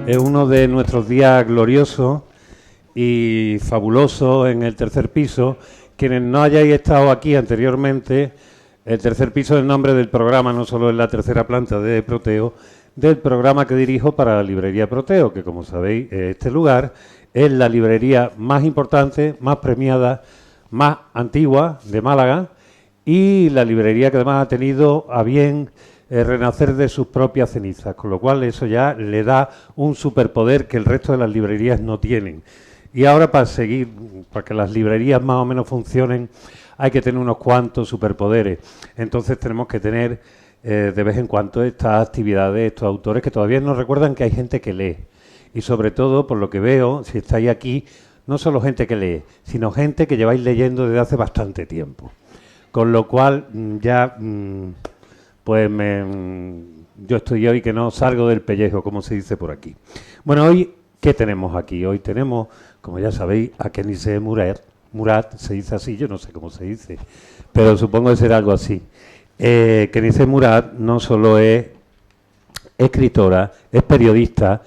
Es uno de nuestros días gloriosos y fabulosos en el tercer piso. Quienes no hayáis estado aquí anteriormente, el tercer piso es el nombre del programa, no solo en la tercera planta de Proteo, del programa que dirijo para la librería Proteo, que como sabéis, este lugar es la librería más importante, más premiada, más antigua de Málaga y la librería que además ha tenido a bien renacer de sus propias cenizas, con lo cual eso ya le da un superpoder que el resto de las librerías no tienen. Y ahora para que las librerías más o menos funcionen, hay que tener unos cuantos superpoderes. Entonces tenemos que tener de vez en cuando estas actividades, estos autores que todavía nos recuerdan que hay gente que lee. Y sobre todo, por lo que veo, si estáis aquí, no solo gente que lee, sino gente que lleváis leyendo desde hace bastante tiempo. Con lo cual ya... yo estoy hoy que no salgo del pellejo, como se dice por aquí. Bueno, hoy, ¿qué tenemos aquí? Hoy tenemos, como ya sabéis, a Kenise Murat, se dice así, yo no sé cómo se dice, pero supongo que será algo así. Kenise Murat no solo es escritora, es periodista,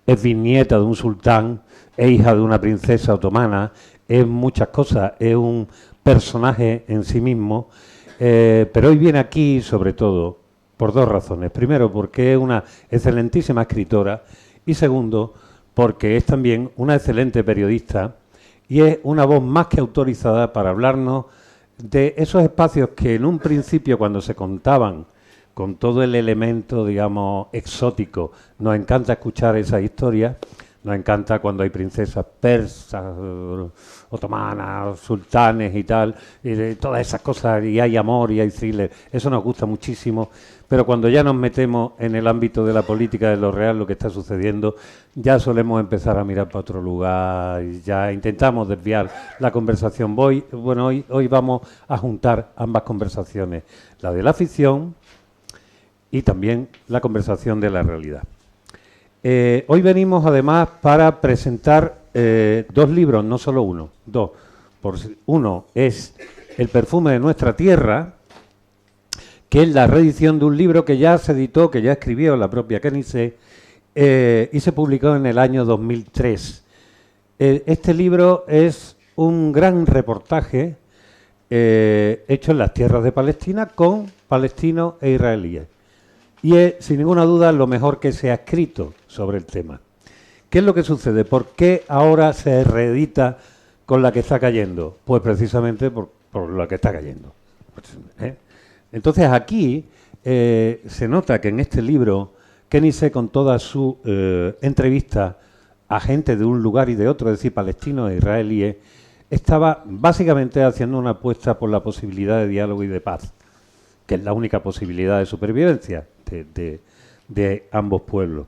es bisnieta de un sultán, es hija de una princesa otomana, es muchas cosas, es un personaje en sí mismo. Pero hoy viene aquí, sobre todo, por dos razones. Primero, porque es una excelentísima escritora y segundo, porque es también una excelente periodista y es una voz más que autorizada para hablarnos de esos espacios que en un principio, cuando se contaban con todo el elemento, digamos, exótico, nos encanta escuchar esas historias. Nos encanta cuando hay princesas persas, otomanas, sultanes y tal, y todas esas cosas, y hay amor y hay thriller. Eso nos gusta muchísimo, pero cuando ya nos metemos en el ámbito de la política, de lo real, lo que está sucediendo, ya solemos empezar a mirar para otro lugar y ya intentamos desviar la conversación. Hoy vamos a juntar ambas conversaciones, la de la ficción y también la conversación de la realidad. Hoy venimos además para presentar dos libros, no solo uno, dos. Uno es El perfume de nuestra tierra, que es la reedición de un libro que ya se editó, que ya escribió la propia Kenise, y se publicó en el año 2003. Este libro es un gran reportaje hecho en las tierras de Palestina con palestinos e israelíes. Y es, sin ninguna duda, lo mejor que se ha escrito sobre el tema. ¿Qué es lo que sucede? ¿Por qué ahora se reedita con la que está cayendo? Pues precisamente por la que está cayendo. Entonces aquí se nota que en este libro, Kenise, con toda su entrevista a gente de un lugar y de otro, es decir, palestinos e israelíes, estaba básicamente haciendo una apuesta por la posibilidad de diálogo y de paz, que es la única posibilidad de supervivencia de ambos pueblos.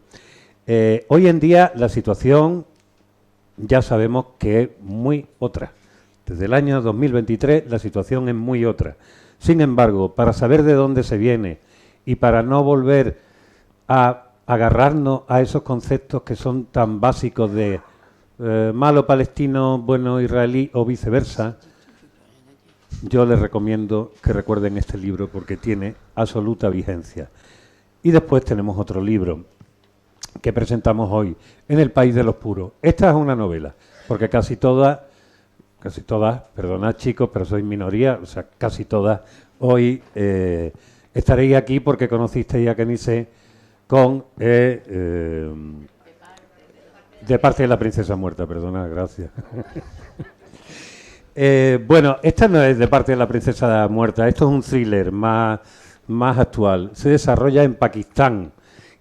Hoy en día la situación ya sabemos que es muy otra. Desde el año 2023 la situación es muy otra. Sin embargo, para saber de dónde se viene y para no volver a agarrarnos a esos conceptos que son tan básicos de malo palestino, bueno israelí o viceversa, yo les recomiendo que recuerden este libro porque tiene absoluta vigencia. Y después tenemos otro libro que presentamos hoy, En el país de los puros. Esta es una novela, porque casi todas, perdonad chicos, pero soy minoría, o sea, casi todas, hoy estaréis aquí porque conocisteis a Kenise con De parte de la princesa muerta, perdonad, gracias. Bueno, esta no es De parte de la princesa muerta, esto es un thriller más actual. Se desarrolla en Pakistán.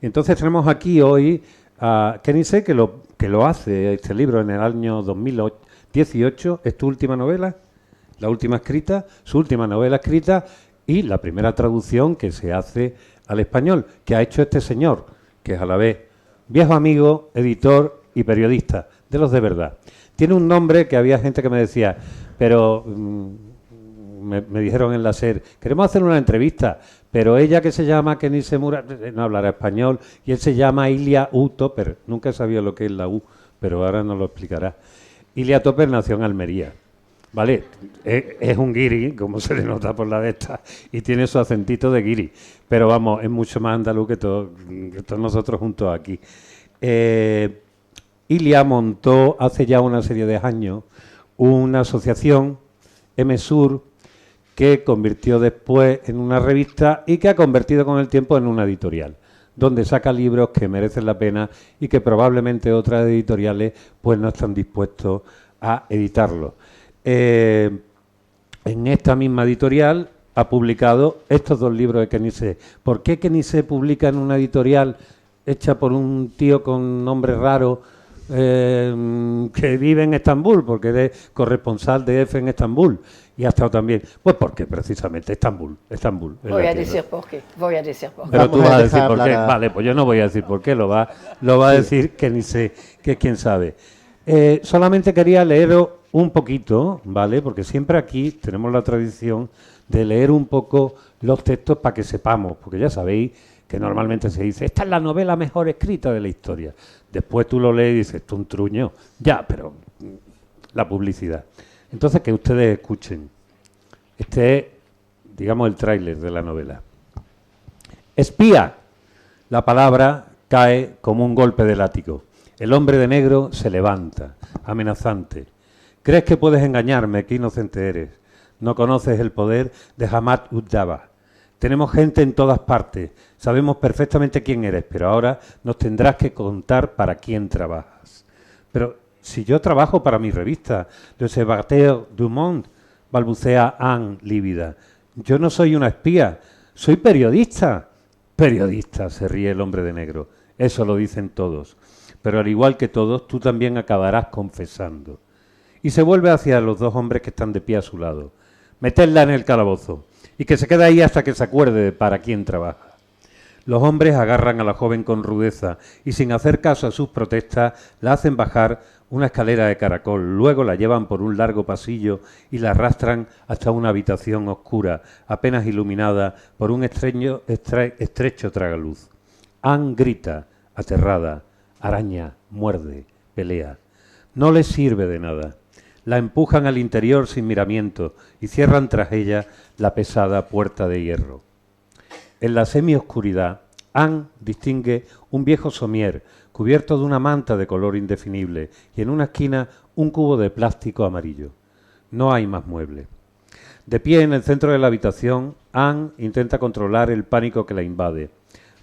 Entonces tenemos aquí hoy a Kenise que lo hace este libro en el año 2018. Es tu última novela, la última escrita, su última novela escrita y la primera traducción que se hace al español, que ha hecho este señor, que es a la vez viejo amigo, editor y periodista, de los de verdad. Tiene un nombre que había gente que me decía, pero me dijeron en la SER, queremos hacer una entrevista, pero ella que se llama Kenise Murat no hablará español y él se llama Ilia U. Topper. Nunca he sabido lo que es la U, pero ahora nos lo explicará. Ilia Topper nació en Almería, ¿vale? Es un guiri, como se le nota por la de esta, y tiene su acentito de guiri, pero vamos, es mucho más andaluz que todos nosotros juntos aquí. Ilia montó hace ya una serie de años una asociación, MSUR, que convirtió después en una revista y que ha convertido con el tiempo en una editorial, donde saca libros que merecen la pena y que probablemente otras editoriales pues no están dispuestos a editarlos. En esta misma editorial ha publicado estos dos libros de Kenissé. ¿Por qué Kenissé publica en una editorial hecha por un tío con nombre raro que vive en Estambul, porque es corresponsal de EFE en Estambul y ha estado también? Pues porque precisamente Estambul. Voy a decir por qué. Pero tú vas a decir por qué. Vale, pues yo no voy a decir por qué, lo va a decir Kenissé, que quién sabe. Solamente quería leeros un poquito, ¿vale? Porque siempre aquí tenemos la tradición de leer un poco los textos para que sepamos, porque ya sabéis que normalmente se dice, esta es la novela mejor escrita de la historia. Después tú lo lees y dices, esto es un truño. Ya, pero la publicidad. Entonces, que ustedes escuchen. Este es, digamos, el tráiler de la novela. Espía. La palabra cae como un golpe de látigo. El hombre de negro se levanta, amenazante. ¿Crees que puedes engañarme? Qué inocente eres. No conoces el poder de Hamad Uddava. Tenemos gente en todas partes. Sabemos perfectamente quién eres, pero ahora nos tendrás que contar para quién trabajas. Pero si yo trabajo para mi revista, L'Observateur du Monde, balbucea Anne, lívida. Yo no soy una espía, soy periodista. Periodista, se ríe el hombre de negro. Eso lo dicen todos. Pero al igual que todos, tú también acabarás confesando. Y se vuelve hacia los dos hombres que están de pie a su lado. Metedla en el calabozo y que se quede ahí hasta que se acuerde de para quién trabaja. Los hombres agarran a la joven con rudeza y sin hacer caso a sus protestas la hacen bajar una escalera de caracol, luego la llevan por un largo pasillo y la arrastran hasta una habitación oscura, apenas iluminada por un estrecho tragaluz. Anne grita, aterrada, araña, muerde, pelea. No les sirve de nada. La empujan al interior sin miramiento y cierran tras ella la pesada puerta de hierro. En la semioscuridad, Anne distingue un viejo somier cubierto de una manta de color indefinible y en una esquina un cubo de plástico amarillo. No hay más mueble. De pie en el centro de la habitación, Anne intenta controlar el pánico que la invade.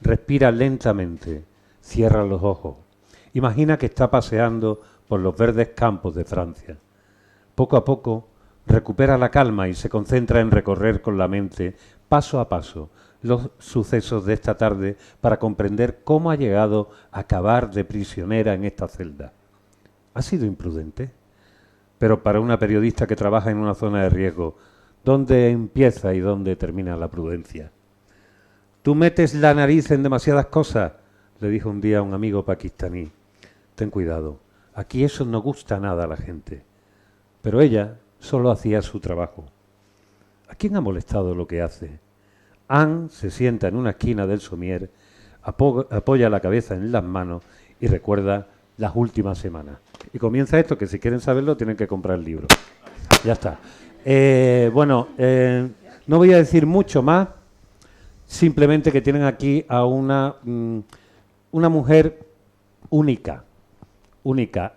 Respira lentamente, cierra los ojos. Imagina que está paseando por los verdes campos de Francia. Poco a poco recupera la calma y se concentra en recorrer con la mente, paso a paso, los sucesos de esta tarde para comprender cómo ha llegado a acabar de prisionera en esta celda. ¿Ha sido imprudente? Pero para una periodista que trabaja en una zona de riesgo, ¿dónde empieza y dónde termina la prudencia? «Tú metes la nariz en demasiadas cosas», le dijo un día a un amigo pakistaní. «Ten cuidado, aquí eso no gusta nada a la gente». Pero ella solo hacía su trabajo. ¿A quién ha molestado lo que hace? Anne se sienta en una esquina del somier, apoya la cabeza en las manos y recuerda las últimas semanas. Y comienza esto, que si quieren saberlo tienen que comprar el libro. Ya está. No voy a decir mucho más, simplemente que tienen aquí a una mujer única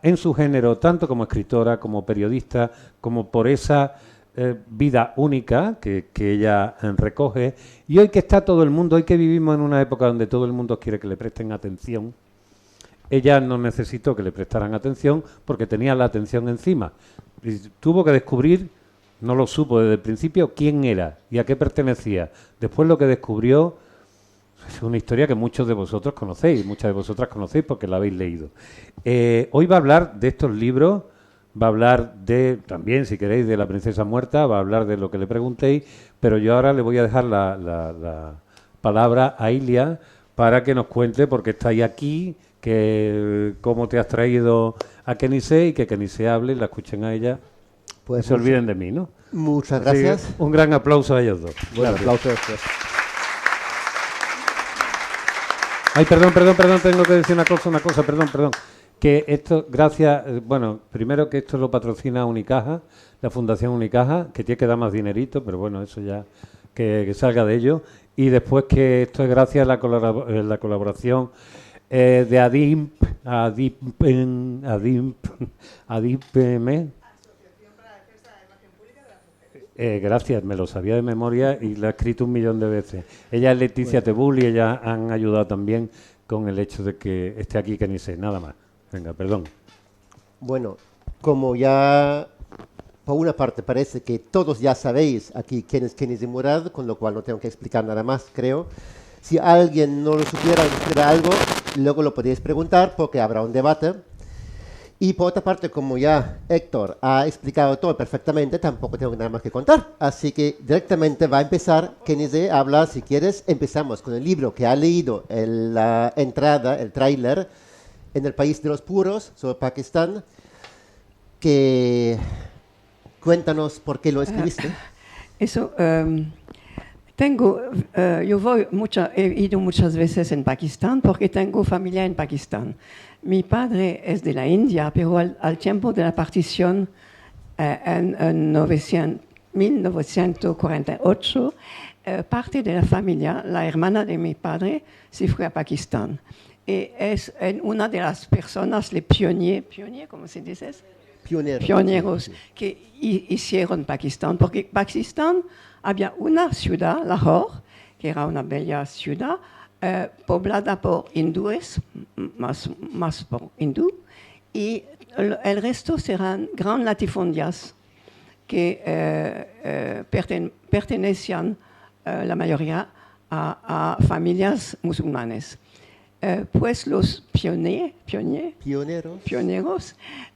en su género, tanto como escritora, como periodista, como por esa vida única que ella recoge. Y hoy que está todo el mundo, hoy que vivimos en una época donde todo el mundo quiere que le presten atención, ella no necesitó que le prestaran atención porque tenía la atención encima. Y tuvo que descubrir, no lo supo desde el principio, quién era y a qué pertenecía. Después lo que descubrió es una historia que muchos de vosotros conocéis, muchas de vosotras conocéis porque la habéis leído. Hoy va a hablar de estos libros, va a hablar de, también si queréis, de La princesa muerta, va a hablar de lo que le preguntéis, pero yo ahora le voy a dejar la palabra a Ilia para que nos cuente, porque estáis aquí, que cómo te has traído a Kenissé y que Kenissé hable y la escuchen a ella. Pues no se olviden de mí, ¿no? Muchas gracias. Así, un gran aplauso a ellos dos. Bueno, aplauso después. Ay, perdón, tengo que decir una cosa, perdón. Que esto, gracias, primero que esto lo patrocina Unicaja, la Fundación Unicaja, que tiene que dar más dinerito, pero bueno, eso ya, que salga de ello. Y después que esto es gracias a la colaboración de ADIMPM. Gracias, me lo sabía de memoria y lo he escrito 1.000.000 de veces. Ella es Leticia Tebul y ella han ayudado también con el hecho de que esté aquí, que ni sé, nada más. Venga, perdón. Bueno, como ya por una parte parece que todos ya sabéis aquí quién es Kenize Murad, con lo cual no tengo que explicar nada más, creo. Si alguien no lo supiera o supiera algo, luego lo podéis preguntar porque habrá un debate. Y por otra parte, como ya Héctor ha explicado todo perfectamente, tampoco tengo nada más que contar. Así que directamente va a empezar. Kenize habla, si quieres, empezamos con el libro que ha leído, la entrada, el tráiler, En el país de los puros, sobre Pakistán. Que cuéntanos por qué lo escribiste. Eso, he ido muchas veces en Pakistán porque tengo familia en Pakistán. Mi padre es de la India, pero al tiempo de la partición en 1948, parte de la familia, la hermana de mi padre, se fue a Pakistán. Y es una de las personas, les pioneros, ¿cómo se dice? Pioneros que hicieron Pakistán, porque Pakistán había una ciudad, Lahore, que era una bella ciudad, poblada por hindúes, más por hindú, y el resto serán grandes latifundias que pertenecían la mayoría a familias musulmanes. Pues los pioneros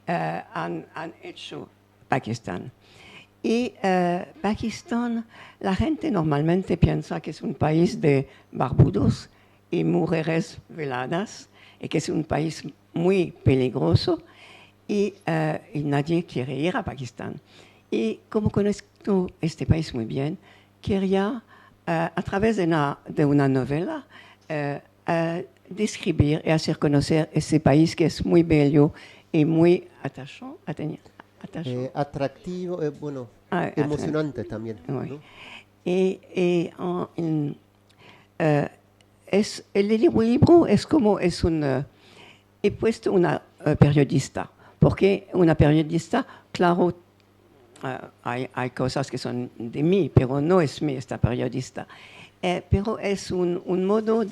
han hecho Pakistán. Y Pakistán, la gente normalmente piensa que es un país de barbudos y mujeres veladas, y que es un país muy peligroso, y nadie quiere ir a Pakistán. Y como conozco este país muy bien, quería, a través de una novela, describir y hacer conocer ese país que es muy bello y muy atractivo, emocionante también. Oui. ¿No? El libro es como he puesto una periodista, porque una periodista, claro, hay cosas que son de mí, pero no es mí esta periodista. Pero es un modo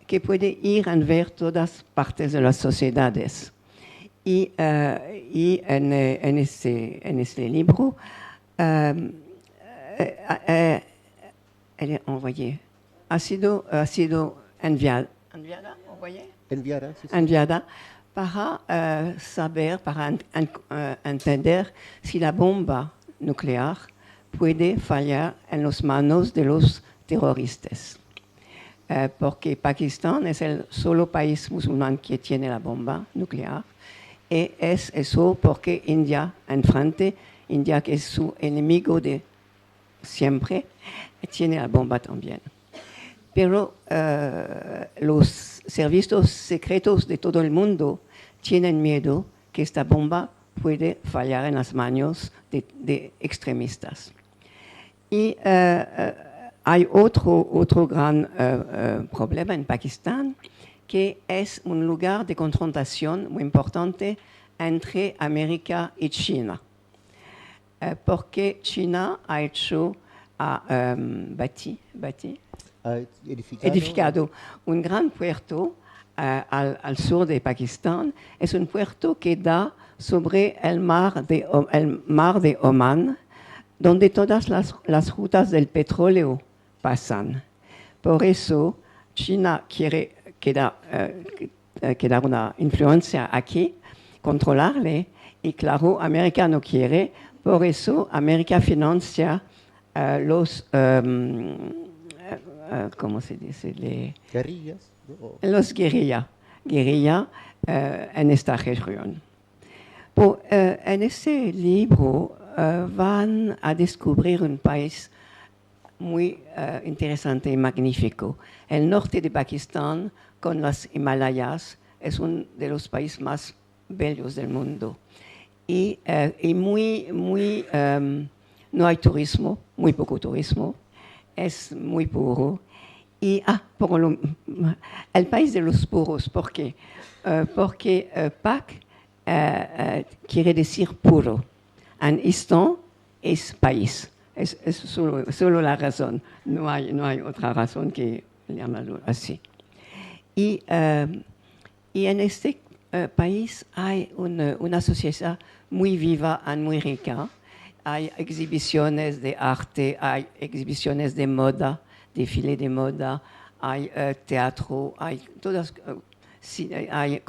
que puede ir a ver todas partes de las sociedades. Y en este libro, ha sido enviada para saber, para entender si la bomba nuclear puede fallar en las manos de los terroristas. Porque Pakistán es el solo país musulmán que tiene la bomba nuclear. Y es eso porque India, India que es su enemigo de siempre, tiene la bomba también. Pero los servicios secretos de todo el mundo tienen miedo que esta bomba puede fallar en las manos de extremistas. Y hay otro gran problema en Pakistán, que es un lugar de confrontación muy importante entre América y China. Porque China ha hecho, edificado un gran puerto al sur de Pakistán. Es un puerto que da sobre el mar de Omán, donde todas las rutas del petróleo pasan. Por eso China quiere quedar una influencia aquí, controlarle, y claro, América no quiere, por eso América financia los, ¿cómo se dice? Guerrillas. Los guerrillas en esta región. En ese libro van a descubrir un país muy interesante y magnífico. El norte de Pakistán, con las Himalayas, es uno de los países más bellos del mundo. Y no hay turismo, muy poco turismo, es muy puro. Y, el país de los puros, ¿por qué? Porque PAC quiere decir puro. En esto es país. Es solo la razón. No hay otra razón que llamarlo así. Y en este país hay una sociedad muy viva y muy rica. Hay exhibiciones de arte, hay exhibiciones de moda, desfile de moda, hay teatro, hay hay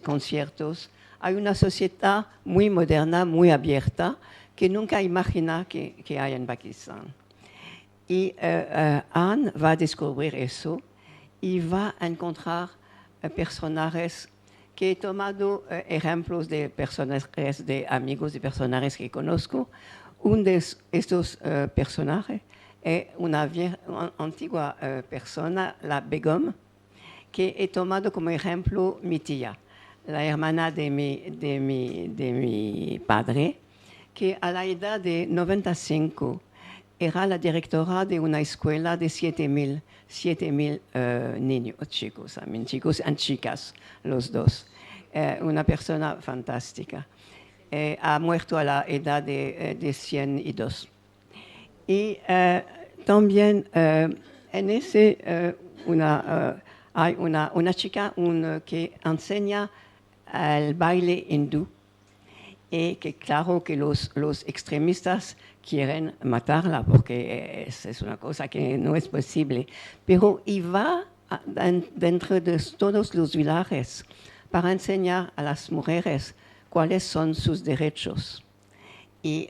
conciertos. Hay una sociedad muy moderna, muy abierta, que nunca imagina que hay en Pakistán. Y Anne va a descubrir eso y va a encontrar personajes que he tomado ejemplos de personajes, de amigos, de personajes que conozco. Uno de estos personajes es una antigua persona, la Begum, que he tomado como ejemplo mi tía, la hermana de mi padre, que a la edad de 95 era la directora de una escuela de 7,000 niños, chicos y chicas, los dos. Una persona fantástica. Ha muerto a la edad de 102. Y también en ese hay una chica que enseña el baile hindú y que claro que los extremistas quieren matarla porque es una cosa que no es posible. Pero va dentro de todos los villajes para enseñar a las mujeres cuáles son sus derechos. Y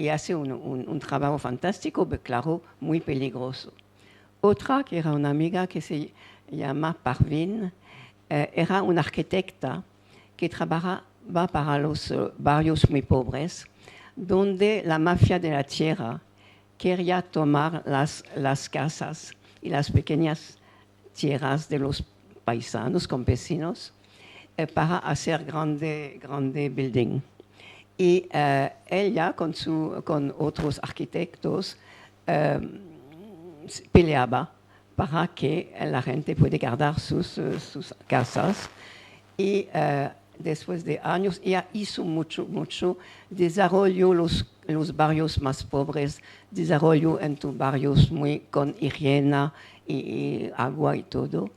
hace un trabajo fantástico, pero claro, muy peligroso. Otra, que era una amiga que se llama Parvin, era una arquitecta que trabajaba para los barrios muy pobres, donde la mafia de la tierra quería tomar las casas y las pequeñas tierras de los paisanos, campesinos, para hacer grande building. Y ella, con otros arquitectos, peleaba para que la gente pueda guardar sus casas. Y después de años, ella hizo mucho, desarrolló los barrios más pobres, desarrolló en barrios muy con higiene y agua y todo.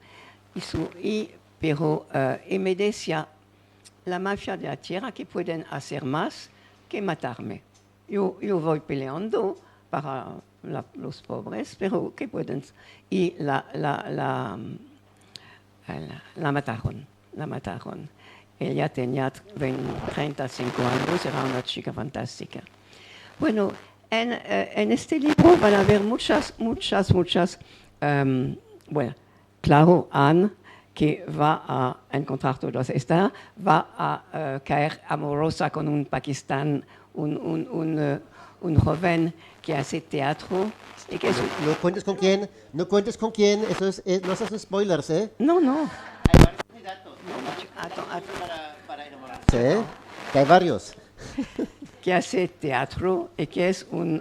Pero me decía, la mafia de la tierra que pueden hacer más que matarme. Yo voy peleando para los pobres, pero ¿qué pueden? Y la mataron. Ella tenía 35 años, era una chica fantástica. Bueno, en este libro van a haber muchas, bueno, claro, Anne, que va a encontrar todas estas, va a caer amorosa con un pakistán, un joven que hace teatro. Y que no cuentes con quién, eso no se hace spoilers, ¿eh? No. Hay varios candidatos. Para enamorarse, ¿eh? Que hay varios. Que hace teatro y que es un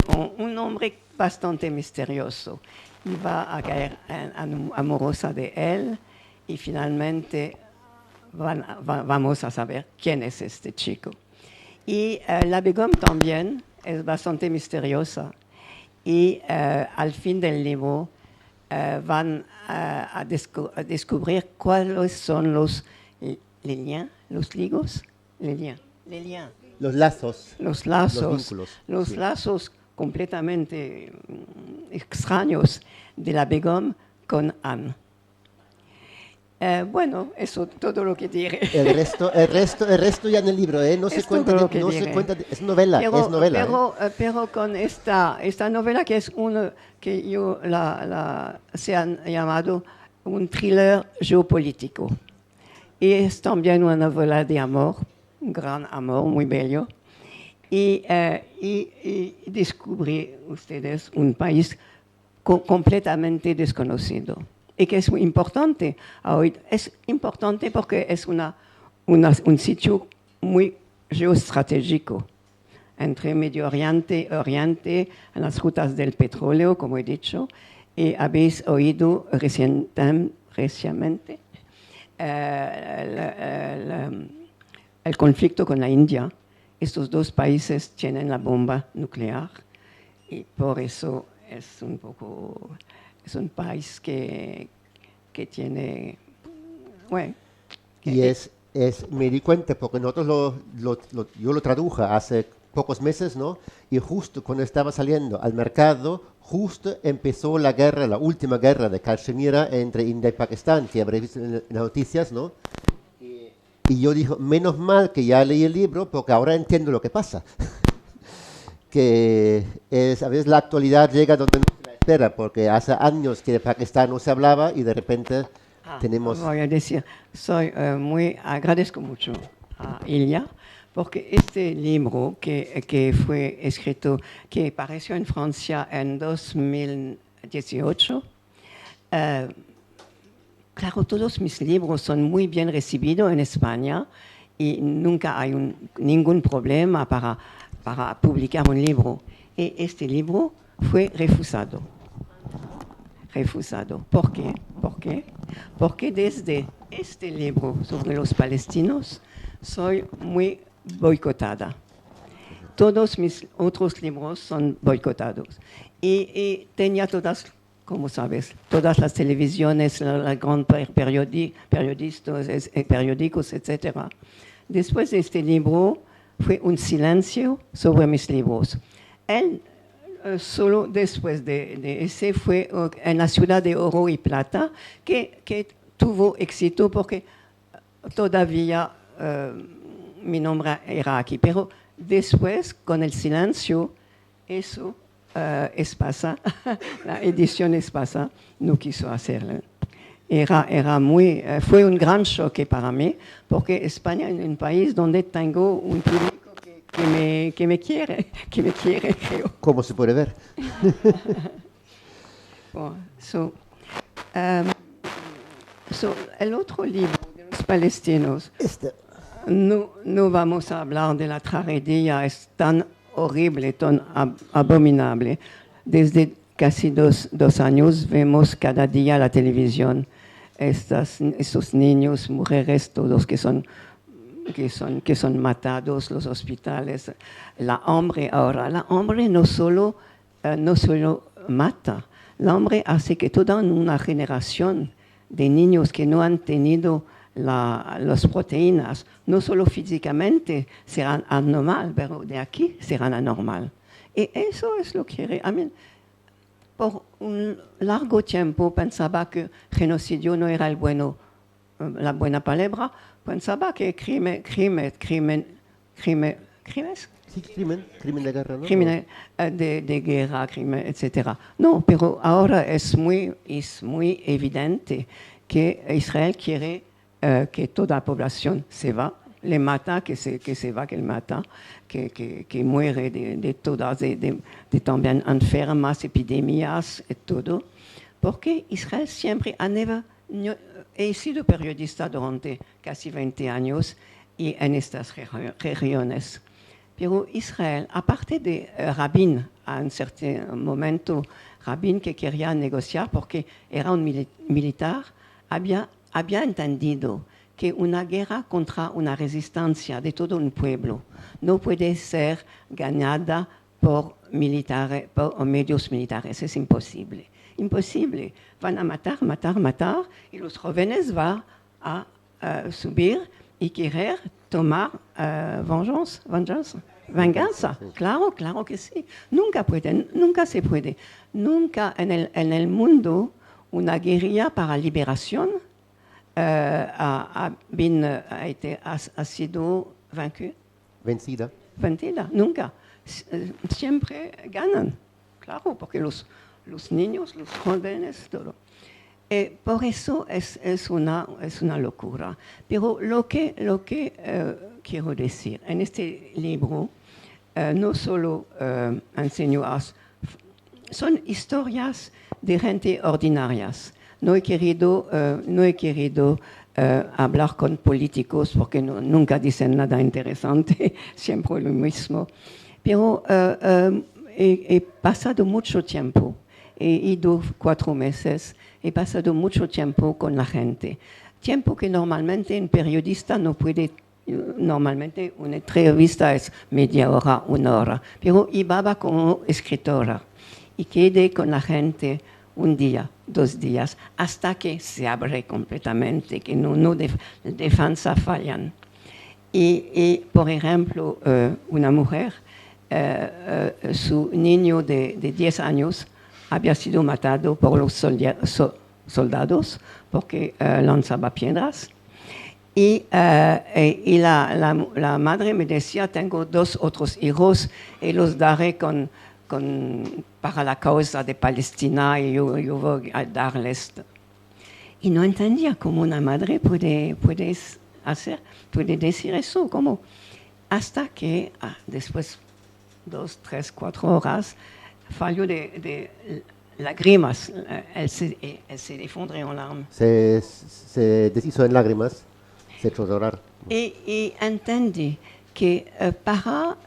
hombre bastante misterioso. Y va a caer amorosa de él. Y finalmente vamos a saber quién es este chico. Y la Begum también es bastante misteriosa. Y al fin del libro van a descubrir cuáles son los lazos. Los vínculos. Los lazos completamente extraños de la Begum con Anne. Bueno, eso todo lo que diré. El resto ya en el libro, ¿eh? No se cuenta, es novela, pero con esta novela que es que yo se han llamado un thriller geopolítico. Y es también una novela de amor, un gran amor, muy bello. Y descubrí ustedes un país completamente desconocido. Y que es muy importante hoy. Es importante porque es un sitio muy geoestratégico entre Medio Oriente, en las rutas del petróleo, como he dicho, y habéis oído recientemente el conflicto con la India. Estos dos países tienen la bomba nuclear y por eso es un país que tiene, bueno. Y me di cuenta porque nosotros yo lo traduje hace pocos meses, ¿no? Y justo cuando estaba saliendo al mercado, justo empezó la guerra, la última guerra de Kashmir entre India y Pakistán, que habréis visto en las noticias, ¿no? Y yo dije, menos mal que ya leí el libro, porque ahora entiendo lo que pasa. Que a veces la actualidad llega donde no se la espera, porque hace años que de Pakistán no se hablaba y de repente tenemos... Voy a decir, agradezco mucho a Ilya, porque este libro que fue escrito, que apareció en Francia en 2018, claro, todos mis libros son muy bien recibidos en España y nunca hay ningún problema para publicar un libro. Y este libro fue refusado. ¿Por qué? Porque desde este libro sobre los palestinos soy muy boicotada. Todos mis otros libros son boicotados. Y tenía todas, como sabes, todas las televisiones, los grandes periódicos, etc. Después de este libro, fue un silencio sobre mis libros. Solo después de ese fue en la ciudad de Oro y Plata, que tuvo éxito porque todavía mi nombre era aquí. Pero después, con el silencio, eso Espasa, la edición Espasa, no quiso hacerlo. Fue un gran choque para mí, porque España es un país donde tengo un público que me quiere, creo. ¿Cómo se puede ver? El otro libro de los palestinos, no vamos a hablar de la tragedia, es tan horrible, tan abominable. Desde casi dos años vemos cada día la televisión, esos niños, mujeres, todos que son matados, los hospitales, la hambre ahora. La hambre no solo mata, la hambre hace que toda una generación de niños que no han tenido las proteínas, no solo físicamente serán anormal, pero de aquí serán anormal. Y eso es lo que por un largo tiempo pensaba que genocidio no era la buena palabra, pensaba que crimen de guerra, ¿no? Crimen de guerra, crimen, etc. No, pero ahora es muy evidente que Israel quiere que toda la población se va, le mata, que se va, que le mata, que muere de todas, de también enfermas, epidemias y todo, porque Israel siempre he sido periodista durante casi 20 años y en estas regiones. Pero Israel, aparte de Rabin, a un certain momento, Rabin que quería negociar porque era un militar, había entendido que una guerra contra una resistencia de todo un pueblo no puede ser ganada por medios militares. Es imposible. Imposible. Van a matar, y los jóvenes van a subir y querer tomar venganza. Claro que sí. Nunca se puede. Nunca en el mundo una guerrilla para liberación ha sido vencida. Nunca. Siempre ganan. Claro, porque los niños, los jóvenes, todo. Por eso es una locura. Pero lo que quiero decir, en este libro no solo enseño son historias de gente ordinarias. No he querido hablar con políticos porque nunca dicen nada interesante, siempre lo mismo. Pero he pasado mucho tiempo he ido 4 meses, he pasado mucho tiempo con la gente. Tiempo que normalmente un periodista no puede, normalmente una entrevista es media hora, 1 hora, pero iba como escritora y quedé con la gente 1 día, 2 días, hasta que se abre completamente, que no defensa fallan. Y por ejemplo, una mujer, su niño de 10 años había sido matado por los soldados porque lanzaba piedras. Y la madre me decía, tengo 2 otros hijos y los daré para la causa de Palestina y yo voy a darles. Y no entendía cómo una madre puede decir eso, ¿cómo? Hasta que después 2, 3, 4 horas falló de lágrimas, elle s'est effondrée en larmes. Se deshizo en lágrimas, se echó a llorar. Y entendí que para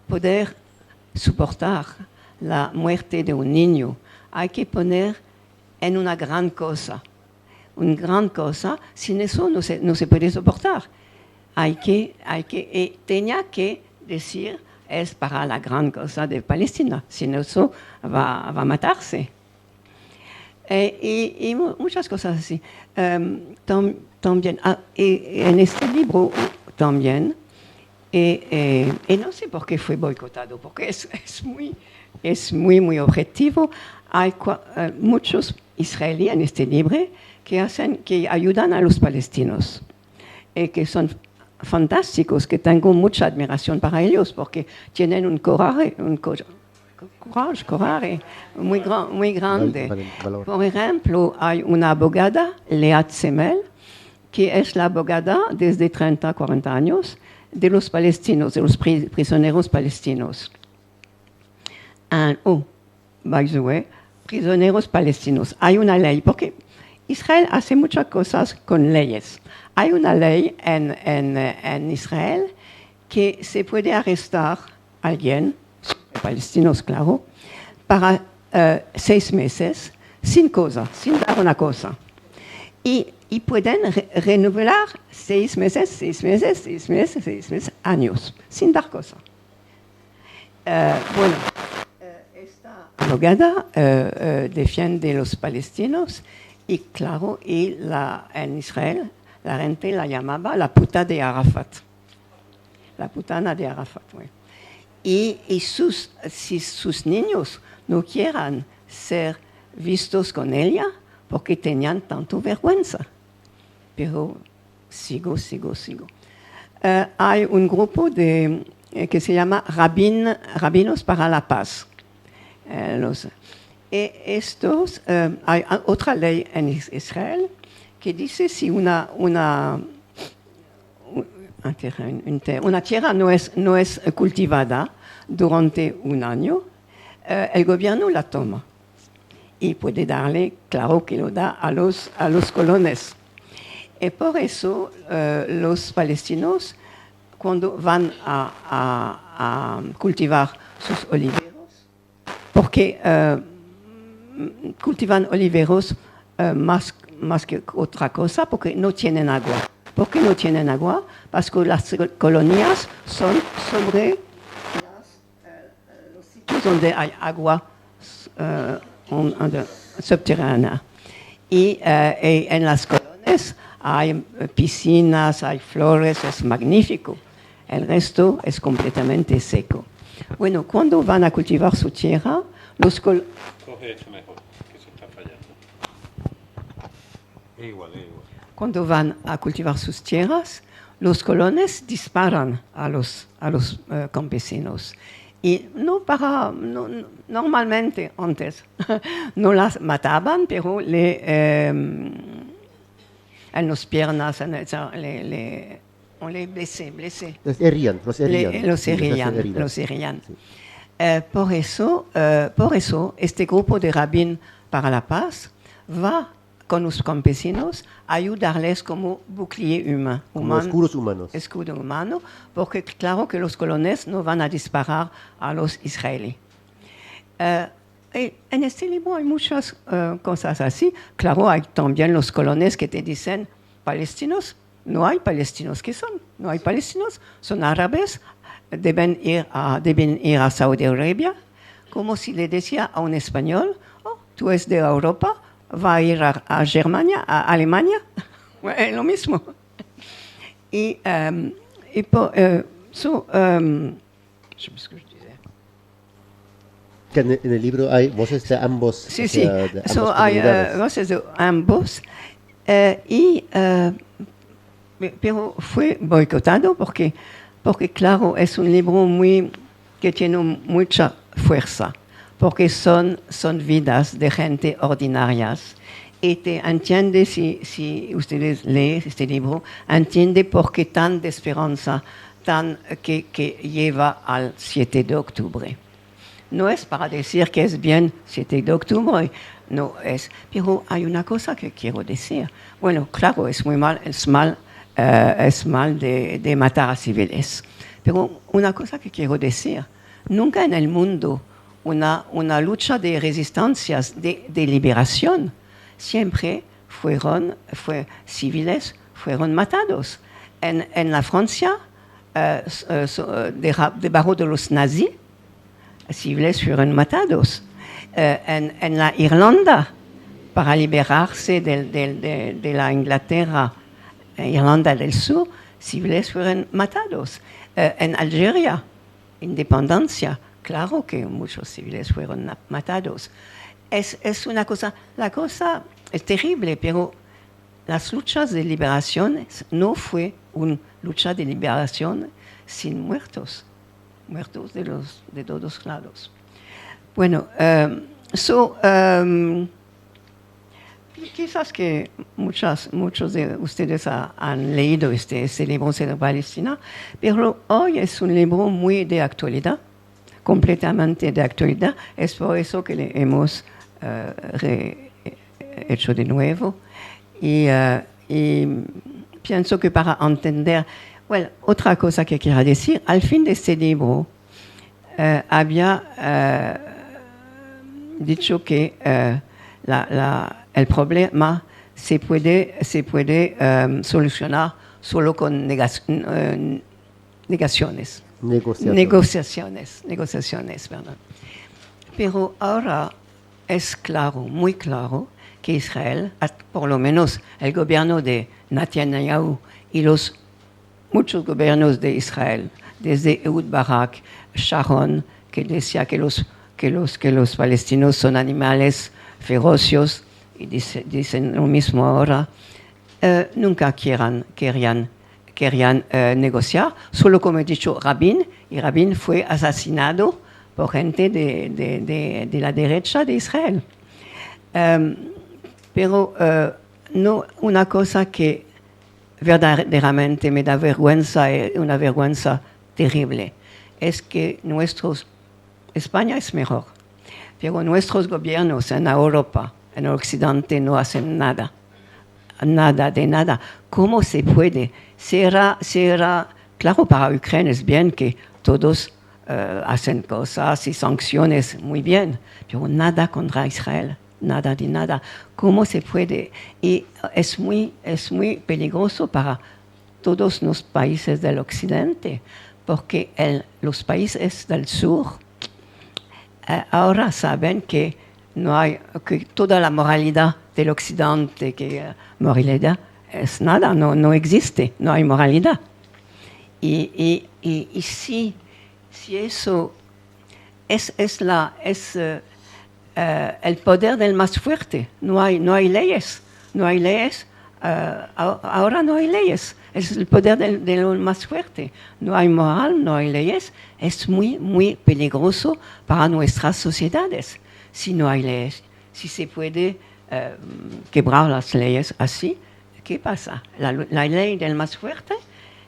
poder soportar la muerte de un niño hay que poner en una gran cosa. Una gran cosa, sin eso no se puede soportar. Tenía que decir, es para la gran cosa de Palestina, sin eso va a matarse. Y muchas cosas así. También, en este libro también, y no sé por qué fue boicotado, porque es muy objetivo. Hay muchos israelíes en este libro que ayudan a los palestinos, que son fantásticos, que tengo mucha admiración para ellos, porque tienen un coraje muy grande. Por ejemplo, hay una abogada, Leat Semel, que es la abogada desde 30, 40 años de los palestinos, de los prisioneros palestinos. By the way, prisioneros palestinos. Hay una ley, porque Israel hace muchas cosas con leyes. Hay una ley en Israel que se puede arrestar a alguien, palestinos, claro, para 6 meses, sin dar una cosa. Y pueden renovar 6 meses, años, sin dar cosa. Esta abogada defiende a los palestinos y, claro, en Israel la gente la llamaba la puta de Arafat. La putana de Arafat, oui. Y si sus niños no quieran ser vistos con ella, porque tenían tanto vergüenza. Pero sigo. Hay un grupo que se llama Rabinos para la Paz. Hay otra ley en Israel que dice si una tierra no es cultivada durante 1 año, el gobierno la toma y puede darle, claro que lo da a los colones. Y por eso los palestinos, cuando van a cultivar sus oliveros, porque cultivan oliveros más que otra cosa, porque no tienen agua. ¿Por qué no tienen agua? Porque las colonias son sobre los sitios donde hay agua subterránea. Y en las colonias hay piscinas, hay flores, es magnífico. El resto es completamente seco. Bueno, cuando van a cultivar su tierra, Coge esto mejor, que se está fallando. Igual. Cuando van a cultivar sus tierras, los colones disparan a los campesinos. Y normalmente antes no las mataban, pero en las piernas, on les blessé. Los herían. Los herían. Sí. Por eso, este grupo de Rabin para la Paz va con los campesinos a ayudarles como bouclier humano. Como escudos humanos. Escudo humano, porque claro que los colones no van a disparar a los israelíes. En este libro hay muchas cosas así. Claro, hay también los colones que te dicen palestinos. No hay palestinos. ¿Qué son? No hay palestinos. Son árabes. Deben ir a Saudi Arabia. Como si le decía a un español, oh, tú eres de Europa, va a ir a Germania, a Alemania. Es lo mismo. Y je me excuse. Que en el libro hay voces de ambos. Sí, o sí. sea, de ambas Hay comunidades. voces de ambos. Pero fue boicotado porque, claro, es un libro que tiene mucha fuerza, porque son vidas de gente ordinarias. Y te entiende, si ustedes leen este libro, entiende por qué tan de esperanza que lleva al 7 de octubre. No es para decir que es bien 7 de octubre, no es. Pero hay una cosa que quiero decir. Bueno, claro, es muy mal, es mal de matar a civiles. Pero una cosa que quiero decir, nunca en el mundo una lucha de resistencias, de liberación, siempre civiles fueron matados. En la Francia, debajo de los nazis, civiles fueron matados. En la Irlanda, para liberarse de la Inglaterra, Irlanda del Sur, civiles fueron matados. En Algeria, independencia, claro que muchos civiles fueron matados. Es una cosa, la cosa es terrible, pero las luchas de liberación no fue una lucha de liberación sin muertos de todos lados. Bueno, quizás que muchos de ustedes han leído este libro sobre Palestina, pero hoy es un libro muy de actualidad, completamente de actualidad. Es por eso que le hemos hecho de nuevo. Y pienso que para entender, bueno, otra cosa que quiero decir, al fin de este libro había dicho que el problema se puede solucionar solo con negociaciones, perdón. Pero ahora es claro, muy claro, que Israel, por lo menos el gobierno de Netanyahu y muchos gobiernos de Israel, desde Ehud Barak, Sharon, que decía que los palestinos son animales feroces, y dicen lo mismo ahora, nunca querían negociar, solo como he dicho Rabin, y Rabin fue asesinado por gente de la derecha de Israel. Pero no, una cosa que verdaderamente me da vergüenza, una vergüenza terrible, es que España es mejor, pero nuestros gobiernos en Europa, en el Occidente, no hacen nada de nada. ¿Cómo se puede? Será claro, para Ucrania es bien que todos hacen cosas y sanciones, muy bien, pero nada contra Israel. Nada de nada. ¿Cómo se puede? Y es muy peligroso para todos los países del occidente, porque los países del sur ahora saben que toda la moralidad del occidente, moralidad es nada, no existe, no hay moralidad. Y si eso es el poder del más fuerte. No hay leyes. Ahora no hay leyes. Es el poder del más fuerte. No hay moral, no hay leyes. Es muy, muy peligroso para nuestras sociedades. Si no hay leyes, si se puede quebrar las leyes así, ¿qué pasa? La ley del más fuerte,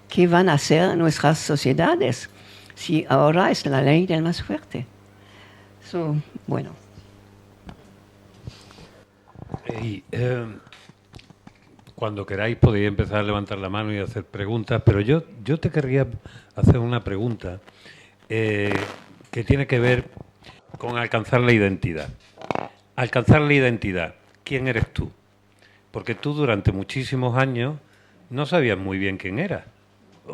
¿qué van a hacer nuestras sociedades? Si ahora es la ley del más fuerte. Bueno. Cuando queráis podéis empezar a levantar la mano y hacer preguntas, pero yo te querría hacer una pregunta que tiene que ver con alcanzar la identidad. Alcanzar la identidad. ¿Quién eres tú? Porque tú durante muchísimos años no sabías muy bien quién eras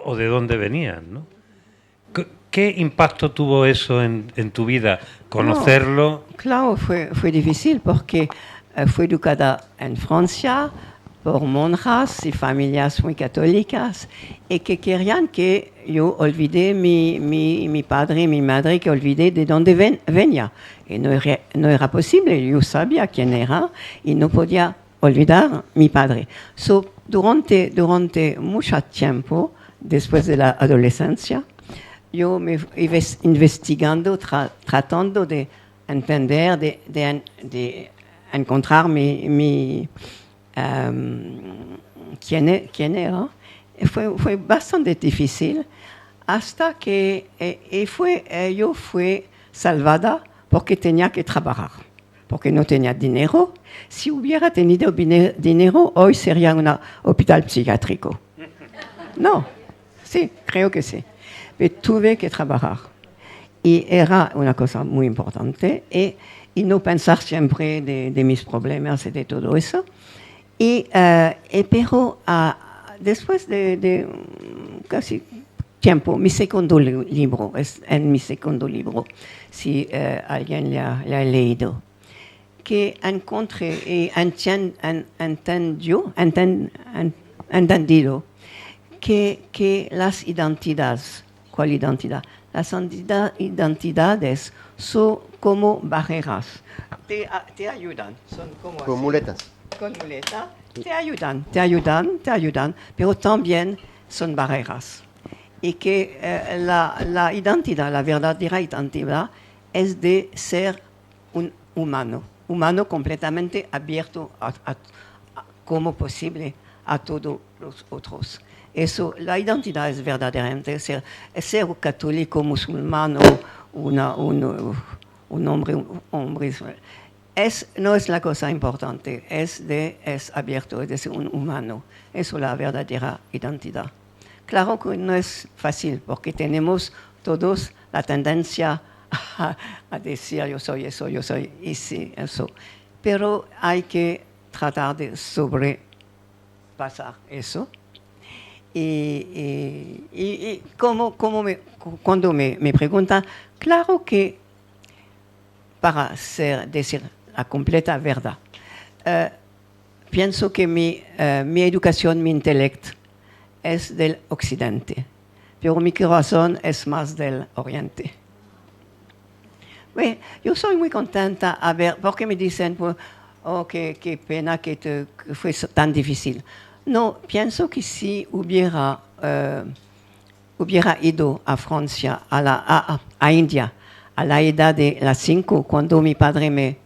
o de dónde venías, ¿no? ¿Qué impacto tuvo eso en tu vida? Conocerlo. No, claro, fue difícil porque fui educada en Francia por monjas y familias muy católicas y que querían que yo olvidé mi padre y mi madre, que olvidé de dónde venía. Y no era posible, yo sabía quién era y no podía olvidar mi padre. So, durante mucho tiempo, después de la adolescencia, yo me iba investigando, tratando de entender, de encontrar quién era. Fue bastante difícil hasta que yo fui salvada porque tenía que trabajar, porque no tenía dinero. Si hubiera tenido dinero, hoy sería un hospital psiquiátrico. No, sí, creo que sí. Pero tuve que trabajar. Y era una cosa muy importante. Y no pensar siempre de mis problemas y de todo eso. Pero después de casi tiempo, mi segundo libro, es en mi segundo libro, si alguien le ha leído, que encontré y entendido que las identidades, ¿cuál identidad? Las identidades son como barreras, te ayudan, son como muletas. Con muletas, te ayudan, pero también son barreras. Y que la identidad, la verdadera identidad, es de ser un humano completamente abierto como posible a todos los otros. Eso, la identidad es verdaderamente ser católico, musulmán o un hombre. No es la cosa importante, es abierto, es de ser un humano. Eso es la verdadera identidad. Claro que no es fácil, porque tenemos todos la tendencia a decir yo soy eso, y sí, eso. Pero hay que tratar de sobrepasar eso. Y cuando me preguntan, claro que para decir la completa verdad, pienso que mi educación, mi intelecto, es del occidente, pero mi corazón es más del oriente. Bueno, yo soy muy contenta porque me dicen, oh, qué pena que fue tan difícil. No, pienso que si hubiera ido a Francia, a India, a la edad de las 5, cuando mi padre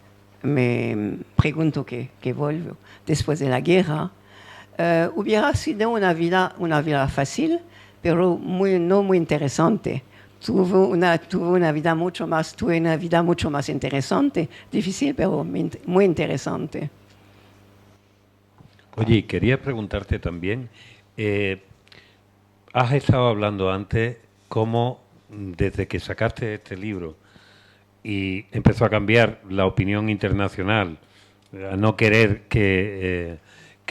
me preguntó que vuelvo después de la guerra, hubiera sido una vida fácil, pero no muy interesante. Tuve una vida mucho más interesante, difícil, pero muy interesante. Oye, quería preguntarte también, has estado hablando antes cómo desde que sacaste este libro y empezó a cambiar la opinión internacional, a no querer que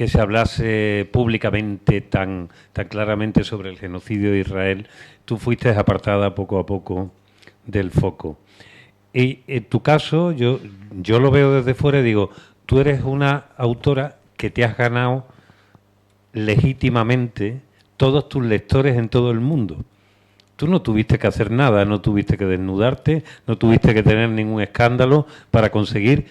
se hablase públicamente tan claramente sobre el genocidio de Israel, tú fuiste apartada poco a poco del foco. Y en tu caso, yo lo veo desde fuera y digo, tú eres una autora que te has ganado legítimamente todos tus lectores en todo el mundo. Tú no tuviste que hacer nada, no tuviste que desnudarte, no tuviste que tener ningún escándalo para conseguir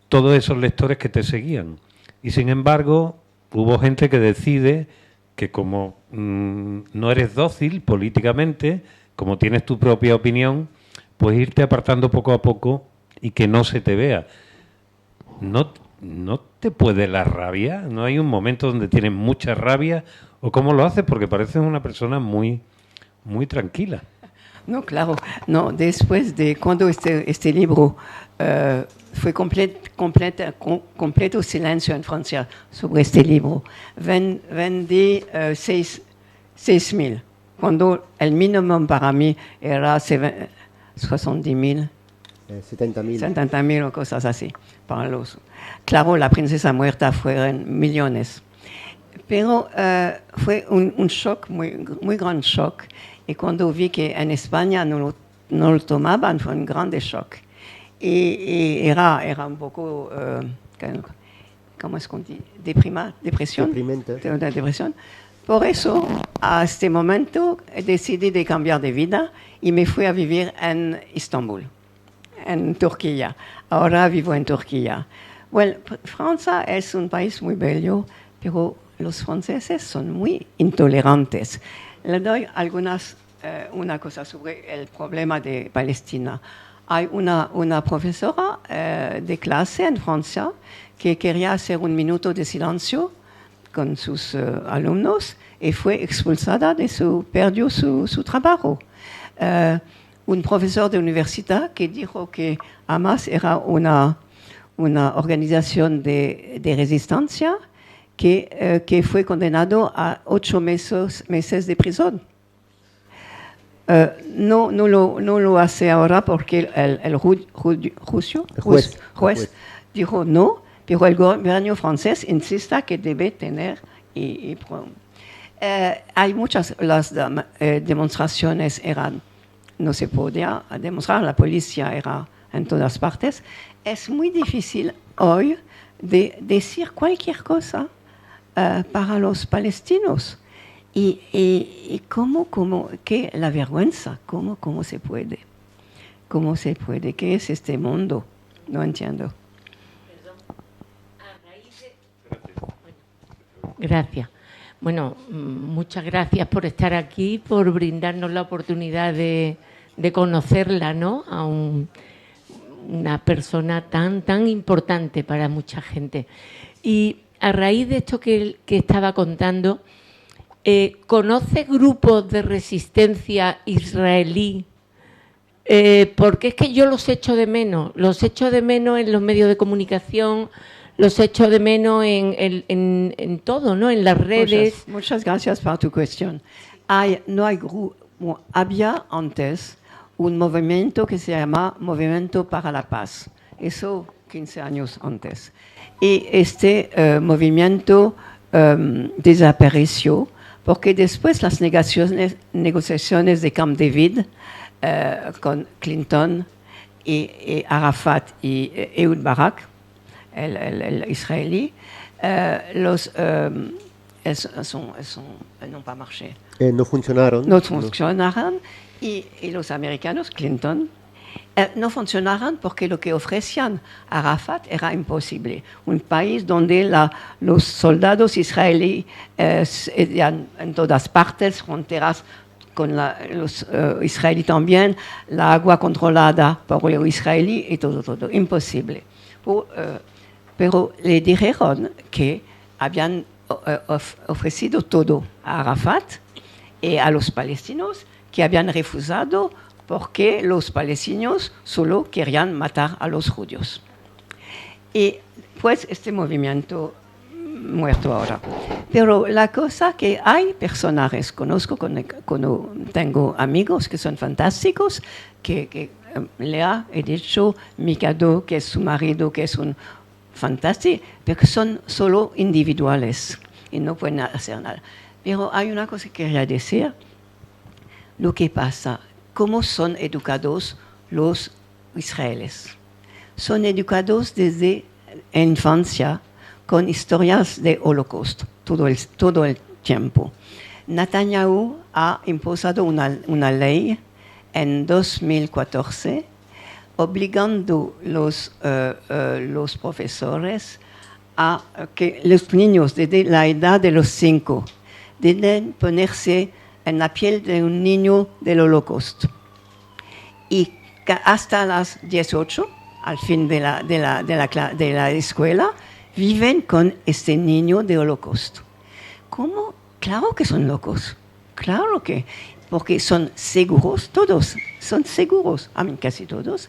todos esos lectores que te seguían. Y sin embargo, hubo gente que decide que como no eres dócil políticamente, como tienes tu propia opinión, pues irte apartando poco a poco y que no se te vea. ¿No te puede la rabia? ¿No hay un momento donde tienes mucha rabia? ¿O cómo lo haces? Porque pareces una persona muy tranquila. No, claro. No, después de cuando este libro fue completo silencio en Francia sobre este libro. Vendí 6,000, cuando el mínimo para mí era 70,000 70.000. 70.000 o cosas así. Para los, claro, la princesa muerta fueron millones. Pero fue un shock, muy gran shock. Y cuando vi que en España no lo tomaban, fue un grande shock. Y era un poco, ¿cómo es que dice? Depresión. Deprimente. Depresión. Por eso, a este momento, decidí de cambiar de vida y me fui a vivir en Estambul, en Turquía. Ahora vivo en Turquía. Bueno, Francia es un país muy bello, pero los franceses son muy intolerantes. Le doy una cosa sobre el problema de Palestina. Hay una profesora de clase en Francia que quería hacer un minuto de silencio con sus alumnos y fue expulsada perdió su trabajo. Un profesor de universidad que dijo que Hamas era una organización de resistencia que fue condenado a 8 meses de prisión. No lo hace ahora porque el juez dijo no, pero el gobierno francés insiste que debe tener hay muchas, las demostraciones no se podía demostrar, la policía era en todas partes. Es muy difícil hoy de decir cualquier cosa para los palestinos. Y que la vergüenza, ¿cómo se puede? ¿Cómo se puede? ¿Qué es este mundo? No entiendo. Gracias. Bueno, muchas gracias por estar aquí, por brindarnos la oportunidad de conocerla, ¿no? A una persona tan importante para mucha gente. Y a raíz de esto que estaba contando, ¿conoce grupos de resistencia israelí? Porque es que yo los echo de menos en los medios de comunicación, los echo de menos en todo, ¿no? En las redes. Muchas gracias por tu cuestión. Había antes un movimiento que se llama Movimiento para la Paz, eso 15 años antes. Y este movimiento desapareció porque después las negociaciones de Camp David con Clinton y Arafat y Ehud Barak, el israelí, no marché. No funcionaron. No funcionaron y los americanos, Clinton, no funcionaron porque lo que ofrecían Arafat era imposible. Un país donde los soldados israelíes en todas partes, fronteras con los israelíes también, la agua controlada por los israelíes y todo, imposible. Pero le dijeron que habían ofrecido todo a Arafat y a los palestinos, que habían refusado porque los palestinos solo querían matar a los judíos. Y pues este movimiento muerto ahora. Pero la cosa que hay personajes, conozco, tengo amigos que son fantásticos, que Lea, he dicho, Mikado, que es su marido, que es un fantástico, pero que son solo individuales y no pueden hacer nada. Pero hay una cosa que quería decir, lo que pasa, cómo son educados los israelíes. Son educados desde infancia con historias de Holocausto, todo el tiempo. Netanyahu ha impuesto una ley en 2014 obligando los profesores a que los niños desde la edad de los 5 deben ponerse en la piel de un niño del Holocausto. Y hasta las 18, al fin de la escuela, viven con este niño del Holocausto. ¿Cómo? Claro que son locos. Claro que, porque son seguros, todos son seguros, casi todos,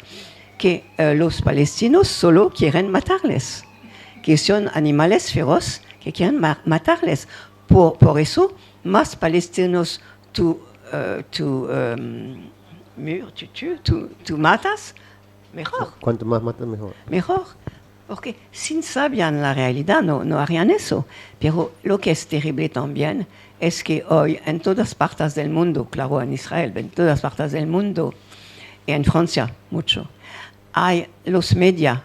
que los palestinos solo quieren matarles, que son animales feroces que quieren matarles. Por eso, más palestinos tú matas, mejor. Cuanto más matan, mejor. Mejor, porque si sabían la realidad no harían eso. Pero lo que es terrible también es que hoy en todas partes del mundo, claro, en Israel, en todas partes del mundo, y en Francia mucho, hay los medios,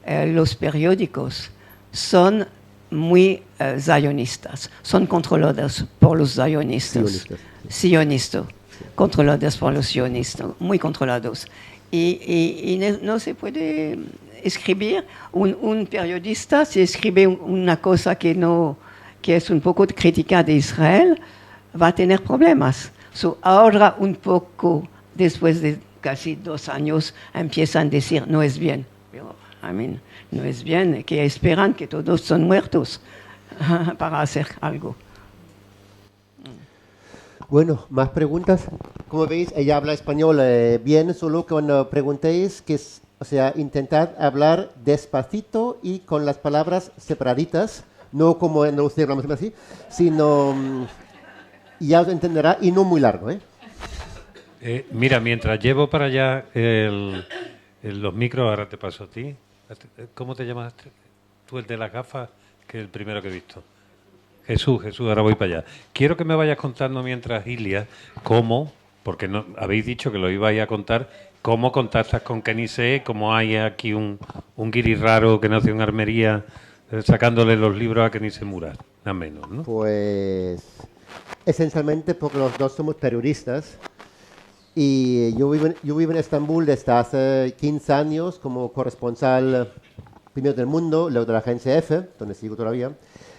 los periódicos, son muy zionistas, son controlados por los zionistas, sionistas, controlados por los sionistas, muy controlados. Y no se puede escribir, un periodista si escribe una cosa que es un poco crítica de Israel, va a tener problemas. Ahora un poco, después de casi 2 años, empiezan a decir no es bien. Pero, no es bien, que esperan que todos son muertos para hacer algo. Bueno, más preguntas. Como veis, ella habla español bien, solo cuando preguntéis, o sea, intentad hablar despacito y con las palabras separaditas, no como en Andalucía hablamos así, sino ya os entenderá y no muy largo, ¿eh? Mira, mientras llevo para allá los micros, ahora te paso a ti. ¿Cómo te llamas tú, el de las gafas, que es el primero que he visto? Jesús, ahora voy para allá. Quiero que me vayas contando mientras, Ilia, cómo, porque no habéis dicho que lo ibais a contar, cómo contactas con Kenise, cómo hay aquí un guiri raro que nació en Armería sacándole los libros a Kenise Murat, nada menos, ¿no? Pues esencialmente porque los dos somos periodistas y yo vivo en Estambul desde hace 15 años como corresponsal primero del Mundo, luego de la agencia EFE, donde sigo todavía.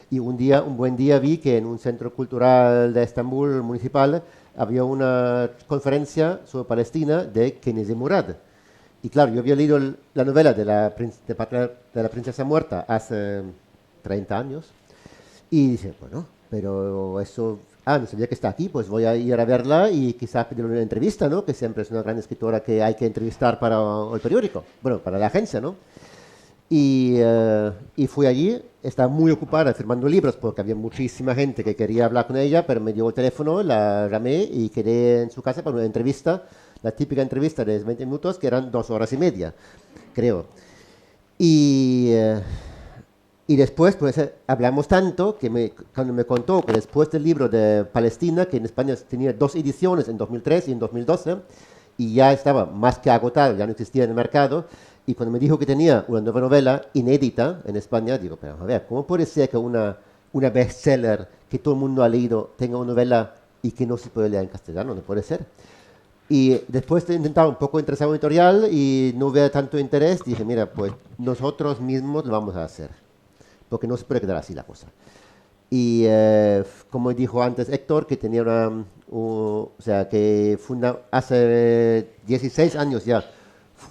Y un buen día vi que en un centro cultural de Estambul municipal había una conferencia sobre Palestina de Kenise Murat. Y claro, yo había leído la novela de la princesa muerta hace 30 años y dije, bueno, pero eso, no sabía que está aquí, pues voy a ir a verla y quizás pedirle una entrevista, ¿no? Que siempre es una gran escritora que hay que entrevistar para el periódico, bueno, para la agencia, ¿no? Y fui allí, estaba muy ocupada firmando libros porque había muchísima gente que quería hablar con ella, pero me dio el teléfono, la llamé y quedé en su casa para una entrevista, la típica entrevista de 20 minutos, que eran 2 horas y media, creo. Y después, pues, hablamos tanto que cuando me contó que después del libro de Palestina, que en España tenía 2 ediciones, en 2003 y en 2012, y ya estaba más que agotado, ya no existía en el mercado. Y cuando me dijo que tenía una nueva novela inédita en España, digo, pero a ver, ¿cómo puede ser que una bestseller que todo el mundo ha leído tenga una novela y que no se puede leer en castellano? No puede ser. Y después de intentar un poco interesar un editorial y no ver tanto interés, dije, mira, pues nosotros mismos lo vamos a hacer, porque no se puede quedar así la cosa. Y como dijo antes Héctor, que tenía que hace 16 años ya,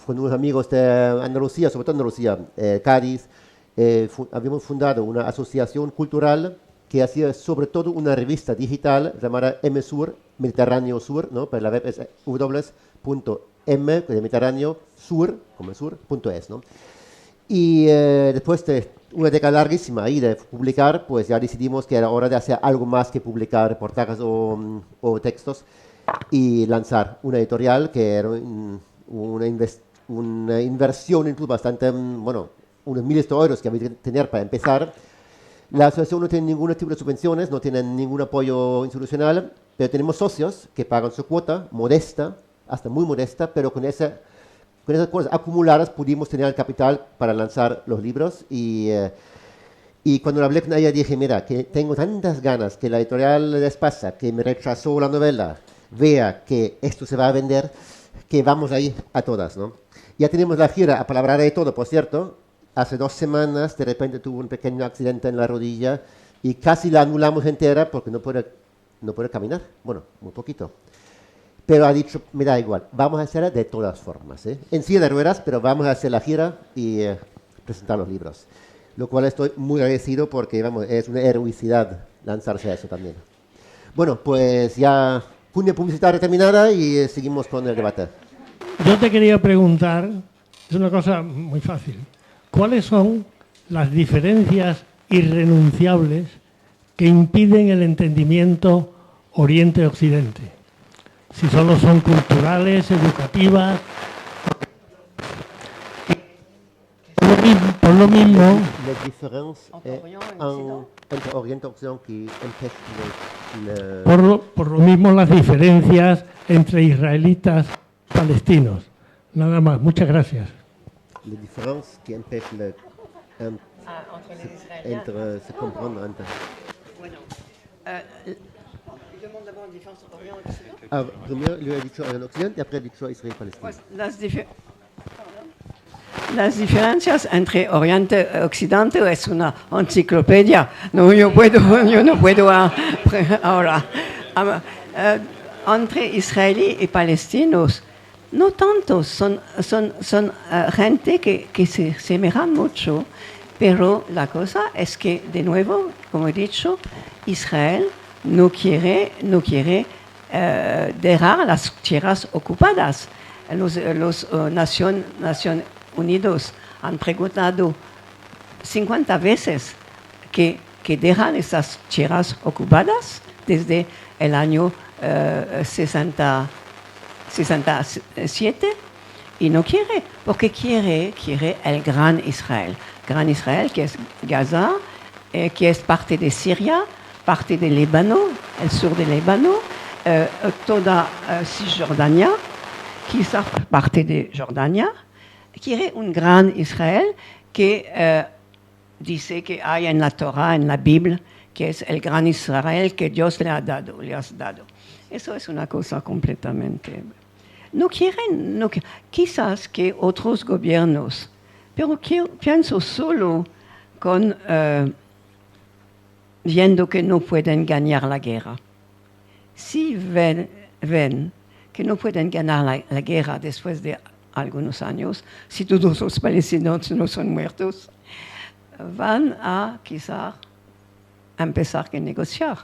con unos amigos de Andalucía, sobre todo Andalucía, Cádiz, habíamos fundado una asociación cultural que hacía sobre todo una revista digital llamada MSUR, Mediterráneo Sur, ¿no? Pero la web es w.m, de Mediterráneo Sur, como sur.es, ¿no? Y después de una década larguísima ahí de publicar, pues ya decidimos que era hora de hacer algo más que publicar reportajes o textos y lanzar una editorial que era una inversión incluso bastante, bueno, unos miles de euros que había que tener para empezar. La asociación no tiene ningún tipo de subvenciones, no tiene ningún apoyo institucional, pero tenemos socios que pagan su cuota, modesta, hasta muy modesta, pero con esas cosas acumuladas pudimos tener el capital para lanzar los libros. Y cuando hablé con ella dije, mira, que tengo tantas ganas que la editorial de Espasa, que me rechazó la novela, vea que esto se va a vender, que vamos a ir a todas, ¿no? Ya tenemos la gira apalabrada y todo, por cierto. Hace 2 semanas de repente tuvo un pequeño accidente en la rodilla y casi la anulamos entera porque no puede caminar. Bueno, muy poquito. Pero ha dicho, me da igual, vamos a hacerla de todas formas, ¿eh? En silla de ruedas, pero vamos a hacer la gira y presentar los libros. Lo cual estoy muy agradecido porque, vamos, es una heroicidad lanzarse a eso también. Bueno, pues ya cuña publicitaria terminada y seguimos con el debate. Yo te quería preguntar, es una cosa muy fácil, ¿cuáles son las diferencias irrenunciables que impiden el entendimiento Oriente-Occidente? Si solo son culturales, educativas. por lo mismo, La différence entre Oriente y Occidente qui empêche le... por lo mismo las diferencias entre israelitas palestinos. Nada más, muchas gracias. La différence qui empêche le... entre se comprendre entre... Bueno, demande d'abord la différence entre Orient et Occident. Ah, primero le he dicho en Occidente y después he dicho Israel-Palestina. Pues las diferencias entre Oriente y Occidente es una enciclopedia. No, yo no puedo ahora. Entre israelíes y palestinos, no tanto, son gente que se semejan mucho, pero la cosa es que, de nuevo, como he dicho, Israel no quiere dejar las tierras ocupadas. Los Naciones Unidas han preguntado 50 veces que dejan esas tierras ocupadas desde el año 67 y no quiere, porque quiere el Gran Israel. Gran Israel que es Gaza, que es parte de Siria, parte del Líbano, el sur del Líbano, toda Cisjordania, quizás parte de Jordania. Quiere un gran Israel que dice que hay en la Torah, en la Biblia, que es el gran Israel que Dios le ha dado. Eso es una cosa completamente... No quieren, quizás que otros gobiernos, pero pienso solo con viendo que no pueden ganar la guerra. Si ven que no pueden ganar la guerra después de algunos años, si todos los palestinos no son muertos, van a quizás empezar a negociar.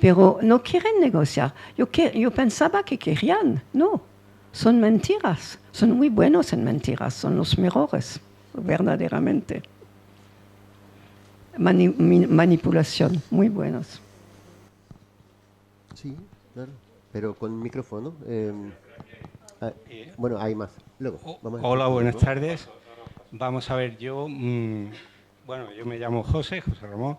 Pero no quieren negociar. Yo pensaba que querían. No, son mentiras. Son muy buenos en mentiras. Son los mejores, verdaderamente. Manipulación, muy buenos. Sí, claro. Pero con micrófono. Bueno, hay más. Luego, hola, buenas tardes. Vamos a ver, yo me llamo José Ramón,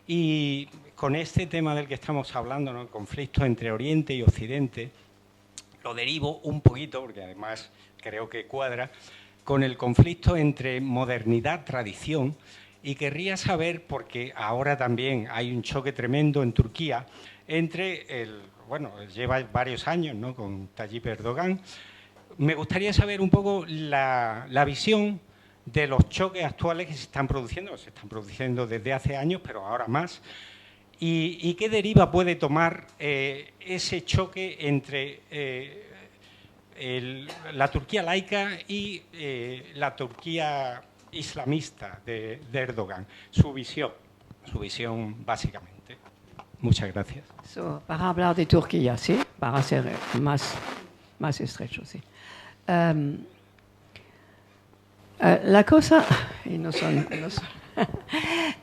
y con este tema del que estamos hablando, ¿no? El conflicto entre Oriente y Occidente, lo derivo un poquito, porque además creo que cuadra, con el conflicto entre modernidad, tradición, y querría saber, porque ahora también hay un choque tremendo en Turquía entre lleva varios años, ¿no?, con Tayyip Erdogan. Me gustaría saber un poco la visión de los choques actuales que se están produciendo desde hace años, pero ahora más, y qué deriva puede tomar ese choque entre la Turquía laica y la Turquía islamista de Erdogan, su visión básicamente. Muchas gracias. Para hablar de Turquía, ¿sí? Para ser más estrecho, sí. La cosa,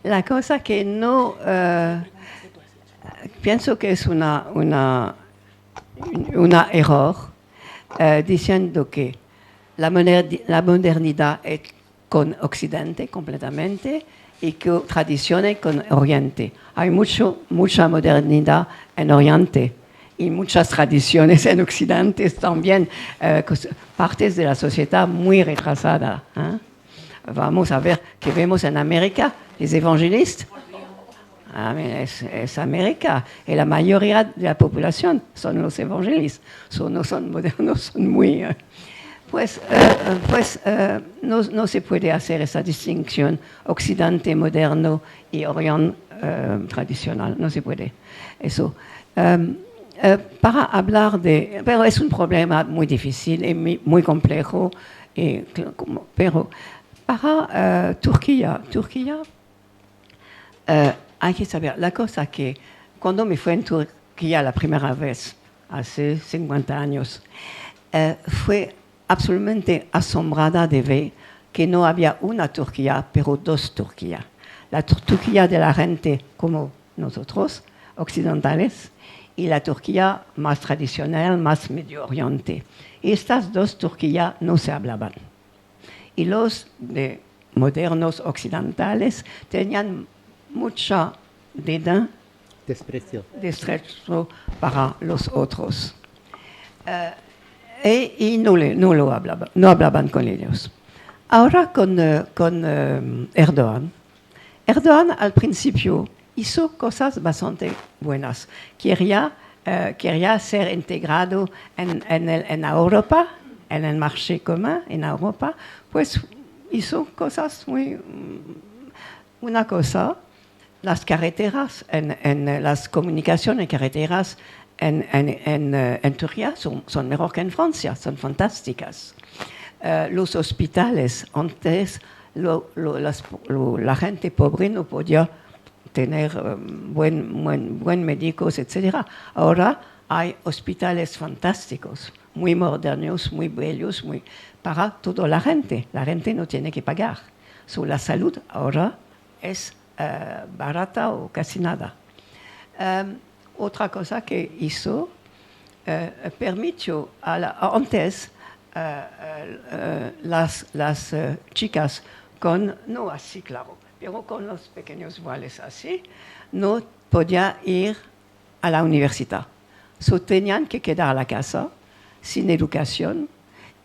la cosa que no pienso que es una error diciendo que la modernidad es con Occidente completamente y que tradiciones con Oriente. Hay mucha modernidad en Oriente y muchas tradiciones en Occidente también, partes de la sociedad muy retrasada. Vamos a ver que vemos en América, los evangelistas. Es América, y la mayoría de la población son los evangelistas. No son modernos, son muy... no se puede hacer esa distinción Occidente moderno y Oriente tradicional, no se puede. Eso. Para hablar pero es un problema muy difícil y muy complejo, pero para Turquía hay que saber la cosa que cuando me fui en Turquía la primera vez, hace 50 años, fue absolutamente asombrada de ver que no había una Turquía, pero dos Turquías. La Turquía de la gente como nosotros, occidentales, y la Turquía más tradicional, más Medio Oriente. Y estas dos Turquías no se hablaban. Y los de modernos occidentales tenían mucha dédain, Desprecio. desprecio para los otros. Y no hablaban con ellos. Ahora con Erdogan. Erdogan al principio hizo cosas bastante buenas. Quería ser integrado en Europa, en el marché común en Europa, pues hizo cosas una cosa, las carreteras, en las comunicaciones carreteras en Turquía son mejor que en Francia, son fantásticas. Los hospitales, antes la gente pobre no podía tener buen médicos, etc. Ahora hay hospitales fantásticos, muy modernos, muy bellos, para toda la gente. La gente no tiene que pagar. La salud ahora es barata o casi nada. Otra cosa que hizo, permitió antes las chicas no así claro, pero con los pequeños vales así, no podía ir a la universidad. Tenían que quedar a la casa sin educación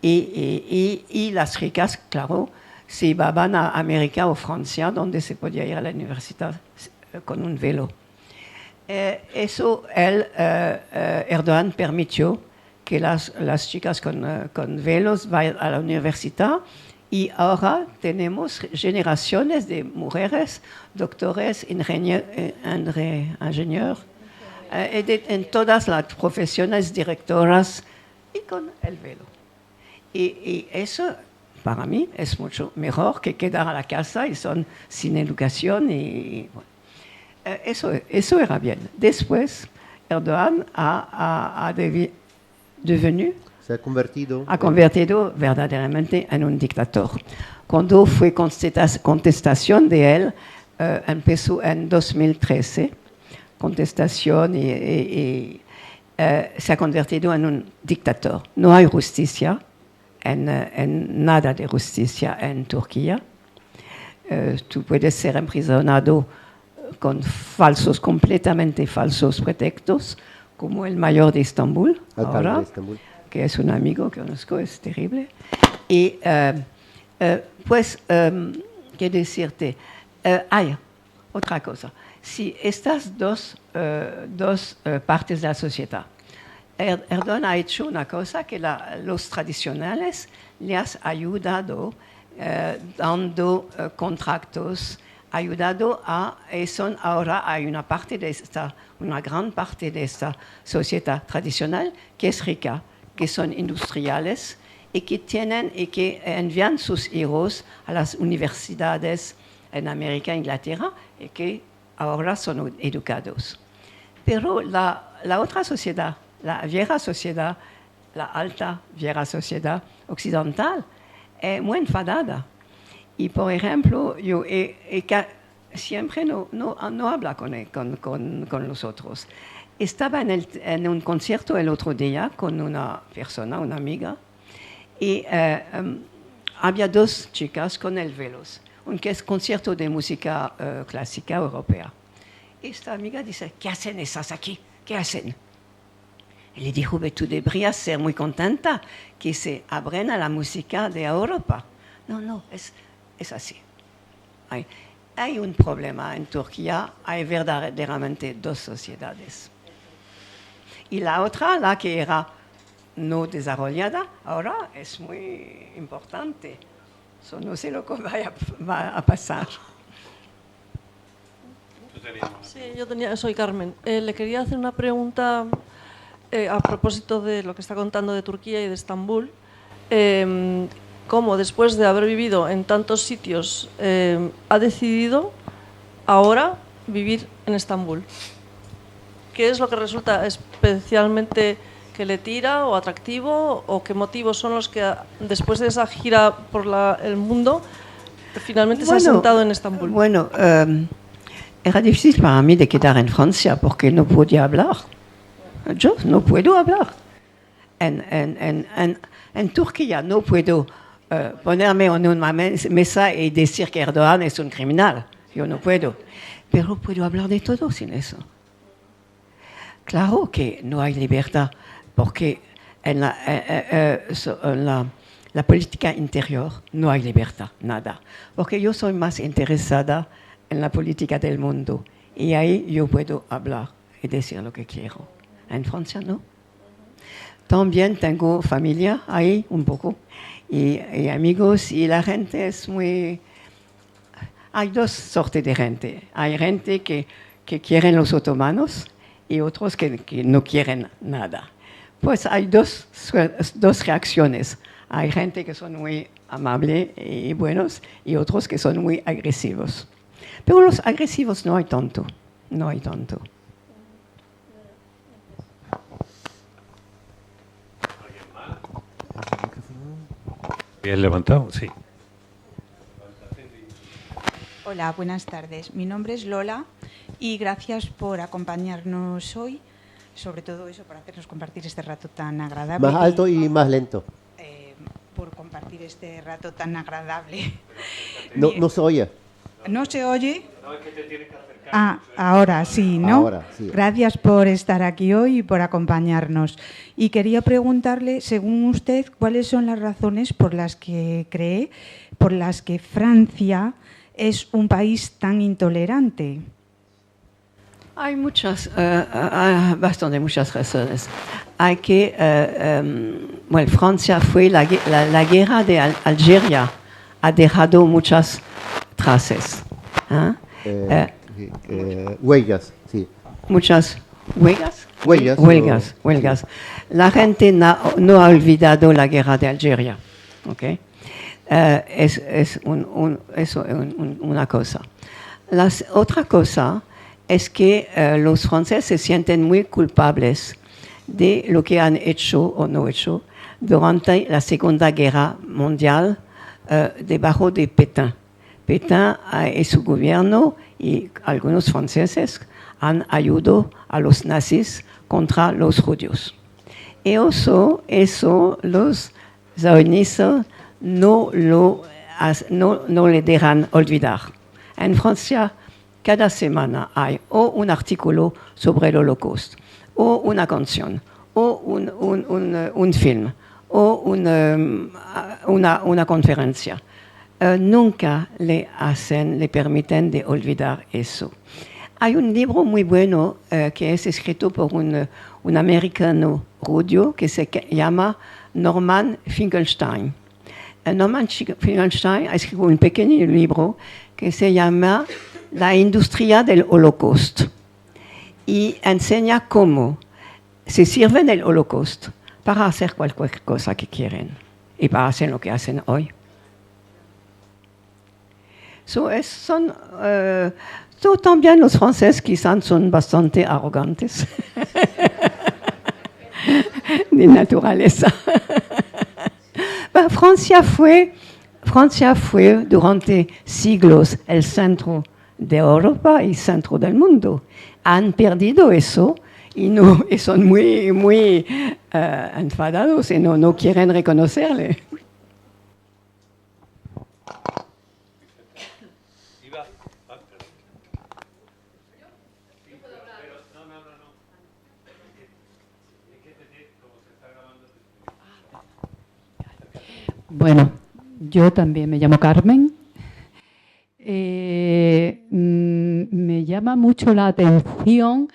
y las ricas, claro, se iban a América o Francia, donde se podía ir a la universidad con un velo. Erdogan permitió que las chicas con velos vayan a la universidad y ahora tenemos generaciones de mujeres, doctores, ingenieros, en todas las profesiones directoras y con el velo. Y eso, para mí, es mucho mejor que quedar a la casa y son sin educación. Bueno. Eso era bien. Después, Erdogan Se ha convertido verdaderamente en un dictador. Cuando fue contestación de él, empezó en 2013, contestación y se ha convertido en un dictador. No hay justicia, nada de justicia en Turquía. Tú puedes ser emprisonado con completamente falsos pretextos, como el mayor de Estambul, ahora, que es un amigo que conozco, es terrible. Y ¿qué decirte? Hay otra cosa. Si estas dos partes de la sociedad, Erdogan ha hecho una cosa que los tradicionales le han ayudado dando contratos, ayudado ahora hay una gran parte de esta sociedad tradicional que es rica, que son industriales y que envían sus hijos a las universidades en América e Inglaterra y que ahora son educados. Pero la otra sociedad, la vieja sociedad, la alta vieja sociedad occidental, es muy enfadada. Y, por ejemplo, yo siempre no habla con los otros. Estaba en un concierto el otro día con una persona, una amiga, y había dos chicas con el velos, un concierto de música clásica europea. Esta amiga dice, ¿qué hacen esas aquí? ¿Qué hacen? Y le dijo, tú deberías ser muy contenta que se abren a la música de Europa. No, es así. Hay un problema en Turquía, hay verdaderamente dos sociedades. Y la otra, la que era no desarrollada, ahora es muy importante. No sé lo que va a pasar. Sí, soy Carmen. Le quería hacer una pregunta a propósito de lo que está contando de Turquía y de Estambul. Cómo después de haber vivido en tantos sitios ha decidido ahora vivir en Estambul. ¿Qué es lo que resulta especialmente que le tira o atractivo o qué motivos son los que después de esa gira por el mundo finalmente se ha sentado en Estambul? Bueno, era difícil para mí de quedar en Francia porque no podía hablar. Yo no puedo hablar. En Turquía no puedo ponerme en una mesa y decir que Erdogan es un criminal. Yo no puedo. Pero puedo hablar de todo sin eso. Claro que no hay libertad, porque en la política interior no hay libertad, nada. Porque yo soy más interesada en la política del mundo. Y ahí yo puedo hablar y decir lo que quiero. En Francia no. También tengo familia ahí un poco y amigos y la gente es muy... Hay dos sortes de gente. Hay gente que quieren los otomanos y otros que no quieren nada. Pues hay dos reacciones. Hay gente que son muy amables y buenos y otros que son muy agresivos. Pero los agresivos no hay tanto. No hay tanto. Bien levantado, sí. Hola, buenas tardes. Mi nombre es Lola y gracias por acompañarnos hoy, sobre todo eso, por hacernos compartir este rato tan agradable. Más alto y más lento. Por compartir este rato tan agradable. No se oye. ¿No se oye? No, es que te tienes que acercar. Ah, ahora sí, ¿no? Ahora, sí. Gracias por estar aquí hoy y por acompañarnos. Y quería preguntarle, según usted, ¿cuáles son las razones por las que cree, por las que Francia es un país tan intolerante? Hay bastante muchas razones. Hay que, bueno, Francia fue la guerra de Algeria, ha dejado muchas trazas. Huellas, sí. Muchas huelgas. Huellas. Huelgas. La gente no ha olvidado la guerra de Algeria. ¿Okay? Es una cosa. Otra cosa es que los franceses se sienten muy culpables de lo que han hecho o no hecho durante la Segunda Guerra Mundial debajo de Pétain. Pétain y su gobierno y algunos franceses han ayudado a los nazis contra los judíos. Y eso los sionistas no le dejan olvidar. En Francia, cada semana hay o un artículo sobre el Holocausto, o una canción, o un film, o una conferencia. Nunca le permiten de olvidar eso. Hay un libro muy bueno que es escrito por un americano judío que se llama Norman Finkelstein. Norman Finkelstein ha escrito un pequeño libro que se llama La industria del Holocausto y enseña cómo se sirven del Holocausto para hacer cualquier cosa que quieren y para hacer lo que hacen hoy. También los franceses quizás son bastante arrogantes de naturaleza. Francia fue durante siglos el centro de Europa y centro del mundo. Han perdido eso y son muy enfadados y no quieren reconocerle. Bueno, yo también me llamo Carmen. Me llama mucho la atención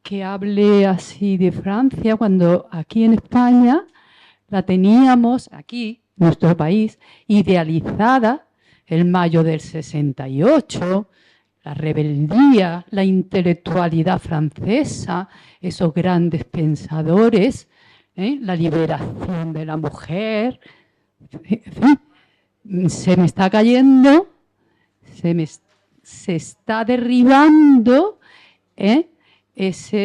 que hable así de Francia cuando aquí en España la teníamos, aquí, nuestro país, idealizada el mayo del 68, la rebeldía, la intelectualidad francesa, esos grandes pensadores, la liberación de la mujer. En fin, se me está cayendo, se está derribando esa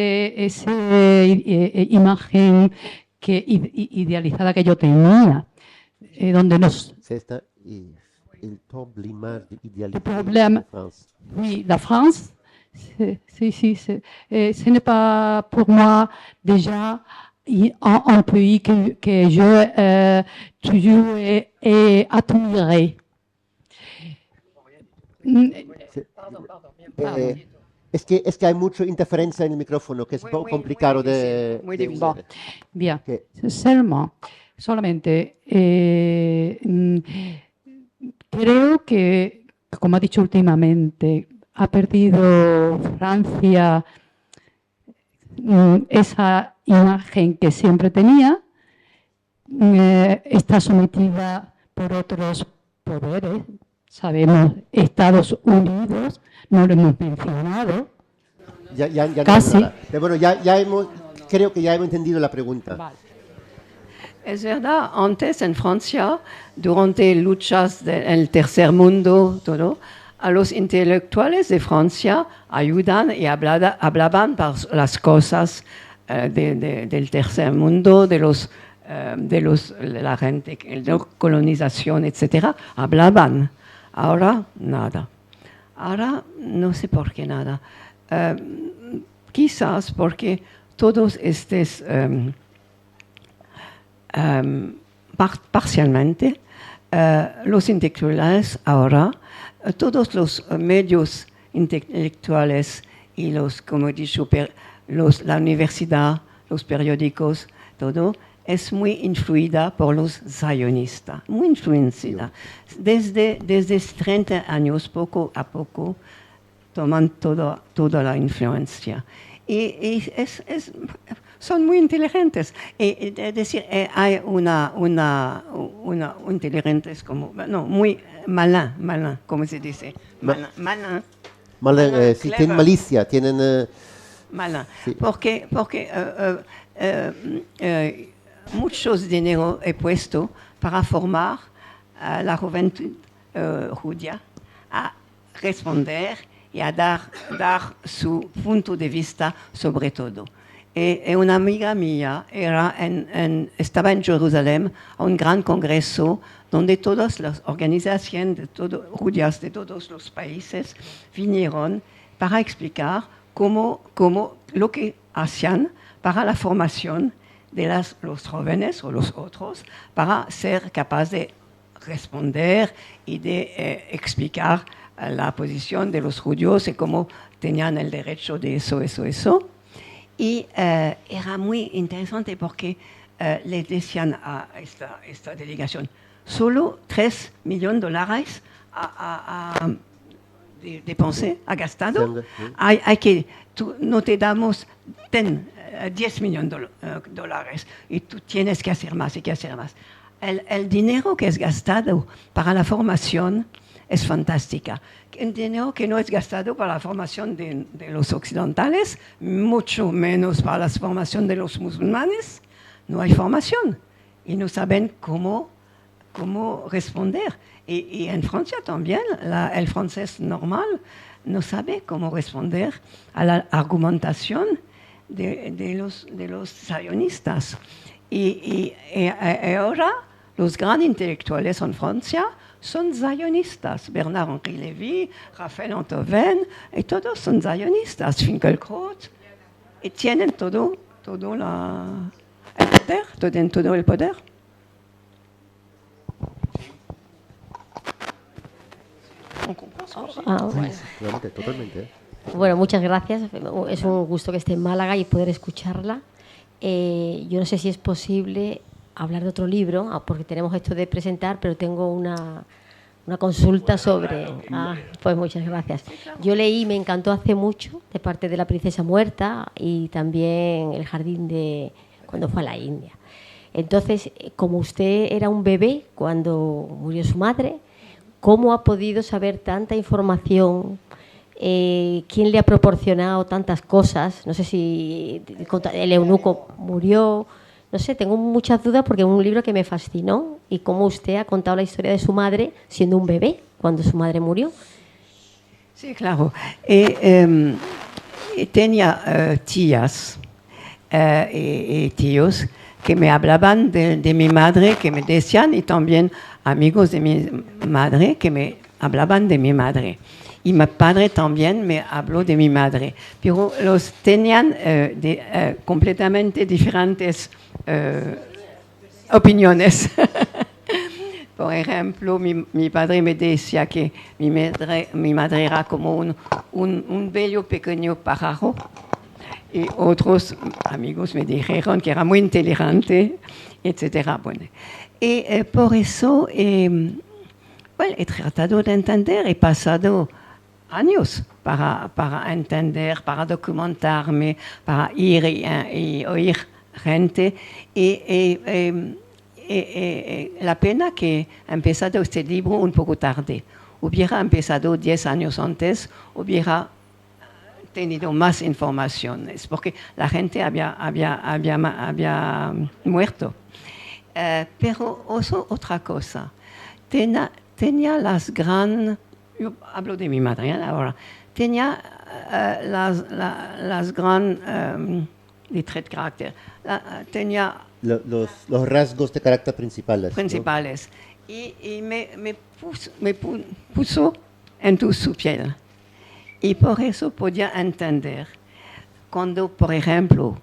imagen idealizada que yo tenía, donde nos... El problema de Le problème, oui, la France, ce n'est pas pour moi déjà un pays que je toujours ai admiré. Es que hay mucha interferencia en el micrófono, que es un poco complicado de... muy de difícil. usar. Bien, ¿Qué? solamente creo que, como ha dicho últimamente, ha perdido Francia esa imagen que siempre tenía, está sometida por otros poderes, sabemos, Estados Unidos, no lo hemos mencionado. Ya no Casi. digo nada. Pero bueno, creo que ya hemos entendido la pregunta. Vale. Es verdad, antes en Francia, durante luchas del tercer mundo, todo, a los intelectuales de Francia ayudan y hablaban para las cosas del tercer mundo, de la gente, de la colonización, etc. Hablaban. Ahora, nada. Ahora, no sé por qué nada. Quizás porque todos estos... parcialmente, los intelectuales ahora, todos los medios intelectuales y los, como he dicho, la universidad, los periódicos, todo, es muy influida por los zionistas, muy influencida. Desde 30 años, poco a poco, toman toda la influencia. Y son muy inteligentes. Es decir, hay una inteligentes como, no, muy malin, como se dice. Malin. Sí, tienen malicia, tienen... Malin. Sí. Porque muchos dinero he puesto para formar a la juventud judía a responder y a dar su punto de vista sobre todo. Y una amiga mía estaba en Jerusalén a un gran congreso donde todas las organizaciones judías de todos los países vinieron para explicar cómo lo que hacían para la formación de los jóvenes o los otros para ser capaces de responder y de explicar la posición de los judíos y cómo tenían el derecho de eso. Y era muy interesante porque le decían a esta delegación, solo $3 millones de pensé, ha gastado. Hay que, no te damos, 10 millones de dólares y tú tienes que hacer más y que hacer más. El dinero que es gastado para la formación es fantástica. El dinero que no es gastado para la formación de los occidentales, mucho menos para la formación de los musulmanes, no hay formación y no saben cómo responder. Y en Francia también, el francés normal no sabe cómo responder a la argumentación de los sionistas. Y ahora los grandes intelectuales en Francia son zionistas. Bernard-Henri Lévy, Raphaël Enthoven, y todos son zionistas. Finkielkraut, y tienen todo el poder. Bueno. Totalmente. Bueno, muchas gracias. Es un gusto que esté en Málaga y poder escucharla. Yo no sé si es posible hablar de otro libro, porque tenemos esto de presentar, pero tengo una consulta sobre... pues muchas gracias. Yo leí, me encantó hace mucho, de parte de La princesa muerta y también El jardín de... cuando fue a la India. Entonces, como usted era un bebé cuando murió su madre, ¿cómo ha podido saber tanta información? ¿Quién le ha proporcionado tantas cosas? No sé si el eunuco murió... No sé, tengo muchas dudas porque es un libro que me fascinó y cómo usted ha contado la historia de su madre siendo un bebé cuando su madre murió. Sí, claro. Tenía tías y tíos que me hablaban de mi madre, que me decían, y también amigos de mi madre que me hablaban de mi madre. Y mi padre también me habló de mi madre, pero los tenían completamente diferentes opiniones. Por ejemplo, mi padre me decía que mi madre era como un bello pequeño pájaro, y otros amigos me dijeron que era muy inteligente, etc. Bueno, y por eso bueno, he tratado de entender, he pasado años para entender, para documentarme, para ir y oír gente. La pena que he empezado este libro un poco tarde. Hubiera empezado 10 años antes, hubiera tenido más informaciones, porque la gente había muerto. Pero otra cosa, tenía las grandes, yo hablo de mi madre ahora, tenía las grandes les traits de carácter, tenía los rasgos de carácter principales. ¿No? Y me puso en su piel. Y por eso podía entender cuando, por ejemplo,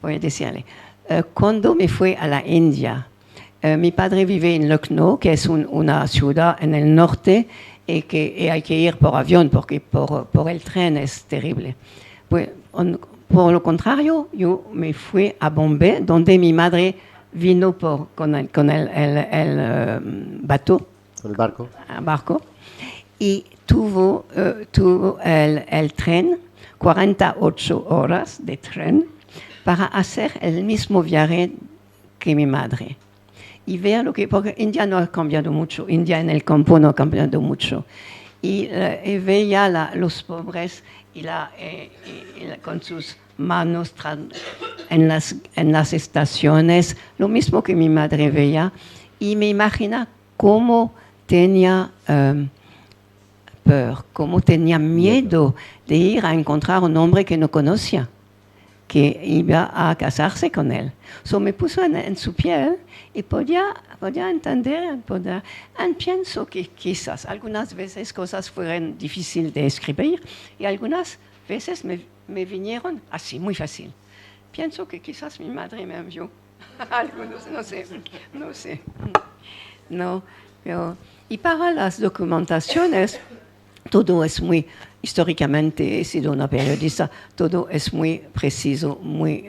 voy a decirle, cuando me fui a la India, mi padre vive en Lucknow, que es una ciudad en el norte, y hay que ir por avión porque por el tren es terrible. Pues, por lo contrario, yo me fui a Bombay, donde mi madre vino con el bateau. Con el barco. Barco. Y tuvo el tren, 48 horas de tren, para hacer el mismo viaje que mi madre. Y ver porque India no ha cambiado mucho, India en el campo no ha cambiado mucho. Y veía los pobres con sus manos en las estaciones, lo mismo que mi madre veía, y me imagina cómo tenía cómo tenía miedo de ir a encontrar un hombre que no conocía, que iba a casarse con él. Me puso en su piel y podía entender, pienso que quizás algunas veces cosas fueron difíciles de escribir y algunas veces me vinieron así, muy fácil. Pienso que quizás mi madre me envió algunos, no sé. No, pero, y para las documentaciones, todo es muy, históricamente he sido una periodista, todo es muy preciso, muy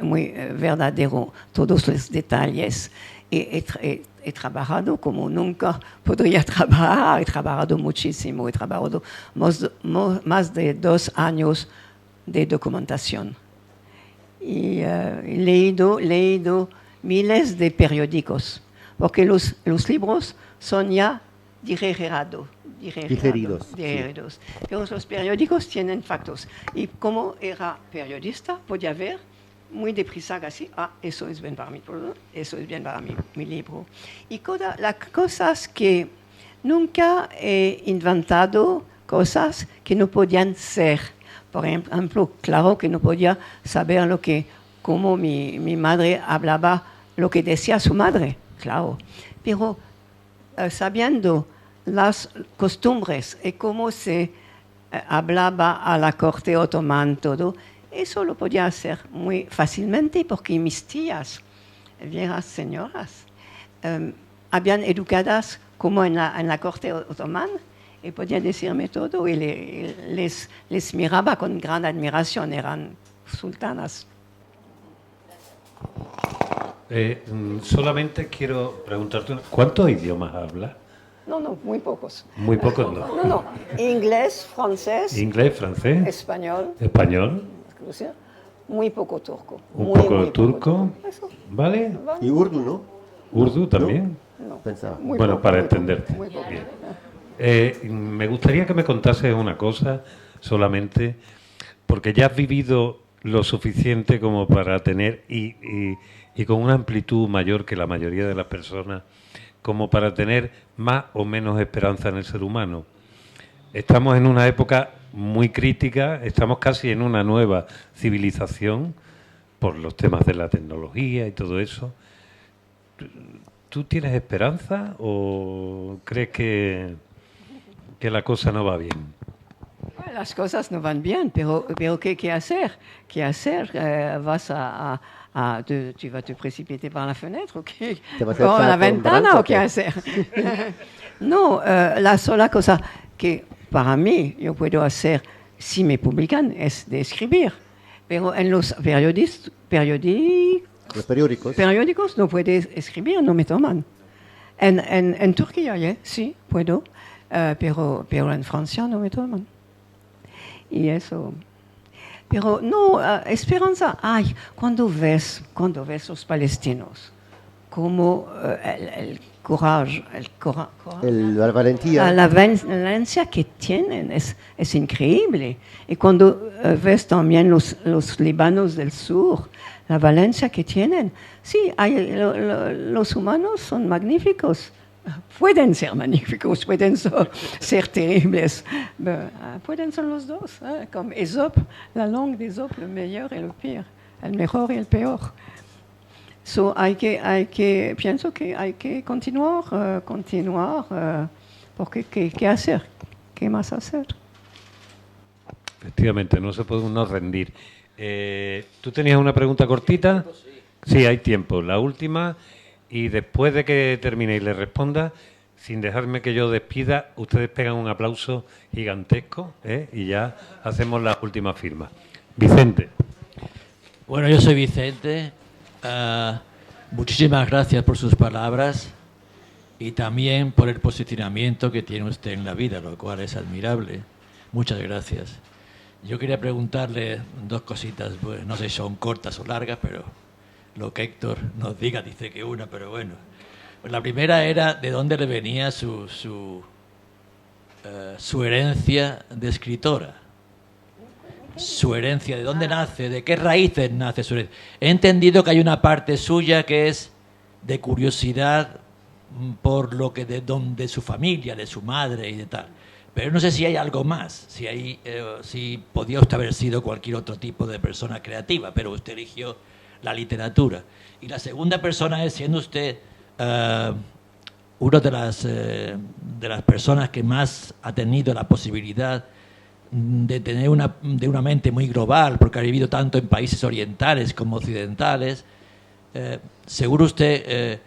verdadero, todos los detalles. He trabajado como nunca podría trabajar, he trabajado muchísimo, he trabajado más de 2 años de documentación. Y he leído miles de periódicos, porque los libros son ya digeridos. Pero los periódicos tienen factos. Y como era periodista, podía ver muy deprisa así, eso es bien para mí, eso es bien para mi libro. Y las cosas que nunca he inventado, cosas que no podían ser. Por ejemplo, claro que no podía saber cómo mi madre hablaba, lo que decía su madre, claro. Pero sabiendo las costumbres y cómo se hablaba a la corte otomana, todo, eso lo podía hacer muy fácilmente porque mis tías, viejas señoras, habían educadas como en la corte otomana y podían decirme todo y les miraba con gran admiración, eran sultanas. Solamente quiero preguntarte, ¿cuántos idiomas hablas? No, muy pocos. Muy pocos, no. No. Inglés, francés. Inglés, francés. Español. Muy poco turco. Poco turco. ¿Vale? Y urdu, ¿no? ¿Urdu también? No. Pensaba. Bueno, para entenderte. Me gustaría que me contases una cosa solamente, porque ya has vivido lo suficiente como para tener, y con una amplitud mayor que la mayoría de las personas, como para tener más o menos esperanza en el ser humano. Estamos en una época muy crítica, estamos casi en una nueva civilización por los temas de la tecnología y todo eso. ¿Tú tienes esperanza o crees que que la cosa no va bien. Las cosas no van bien, pero ¿qué hacer? ¿Qué hacer? ¿Tu vas te precipitar par la fenêtre o qué? ¿Por la ventana o qué hacer? No, la sola cosa que para mí yo puedo hacer si me publican es de escribir. Pero en los periódicos no puedes escribir, no me toman. En Turquía, sí, puedo, pero en Francia no me toman. Y eso. Pero no, esperanza hay cuando ves los palestinos, como el coraje, la valentía. La valencia que tienen es increíble. Y cuando ves también los libanos del sur, la valencia que tienen, sí, los humanos son magníficos. Pueden ser magníficos, pueden ser terribles, pueden ser los dos, como Aesop, la langue de Aesop, le meilleur y el peor, el mejor y el peor. Pienso que hay que continuar, porque ¿qué hacer? ¿Qué más hacer? Efectivamente, no se puede uno rendir. ¿Tú tenías una pregunta cortita? Sí, hay tiempo. La última, y después de que termine y le responda, sin dejarme que yo despida, ustedes pegan un aplauso gigantesco, y ya hacemos la última firma. Vicente. Bueno, yo soy Vicente. Muchísimas gracias por sus palabras y también por el posicionamiento que tiene usted en la vida, lo cual es admirable. Muchas gracias. Yo quería preguntarle dos cositas, pues, no sé si son cortas o largas, pero lo que Héctor nos diga, dice que una, pero bueno. Pues la primera era de dónde le venía su herencia de escritora. Su herencia, ¿de dónde nace? ¿De qué raíces nace su herencia? He entendido que hay una parte suya que es de curiosidad por lo que de su familia, de su madre y de tal. Pero no sé si hay algo más, si podía usted haber sido cualquier otro tipo de persona creativa, pero usted eligió la literatura. Y la segunda persona es, siendo usted una de las personas que más ha tenido la posibilidad de tener una mente muy global, porque ha vivido tanto en países orientales como occidentales, seguro usted,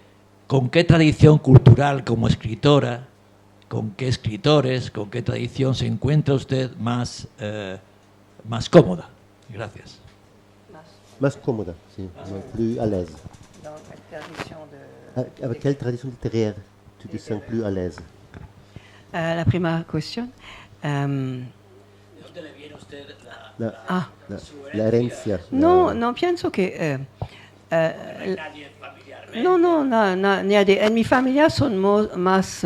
¿con qué tradición cultural como escritora, con qué escritores, con qué tradición se encuentra usted más cómoda? Gracias. Más cómoda, sí, plus à l'aise. Avec quelle tradition littéraire tu te sens plus à l'aise? La primera cuestión. ¿Dónde le viene usted la herencia? No pienso que... nadie. En mi familia son más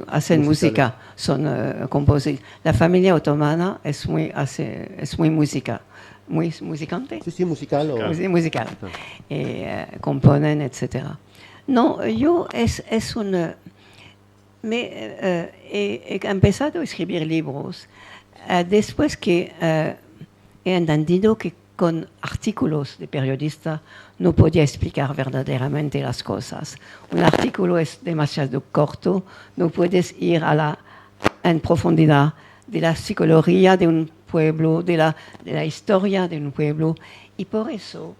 hacen música, son compositores. La familia otomana es muy musicante. Sí, musical. Musical. Componen, etc. No, yo es un... he empezado a escribir libros después que he entendido que con artículos de periodista no podía explicar verdaderamente las cosas. Un artículo es demasiado corto, no puedes ir en profundidad de la psicología de un pueblo, de la historia de un pueblo, y por eso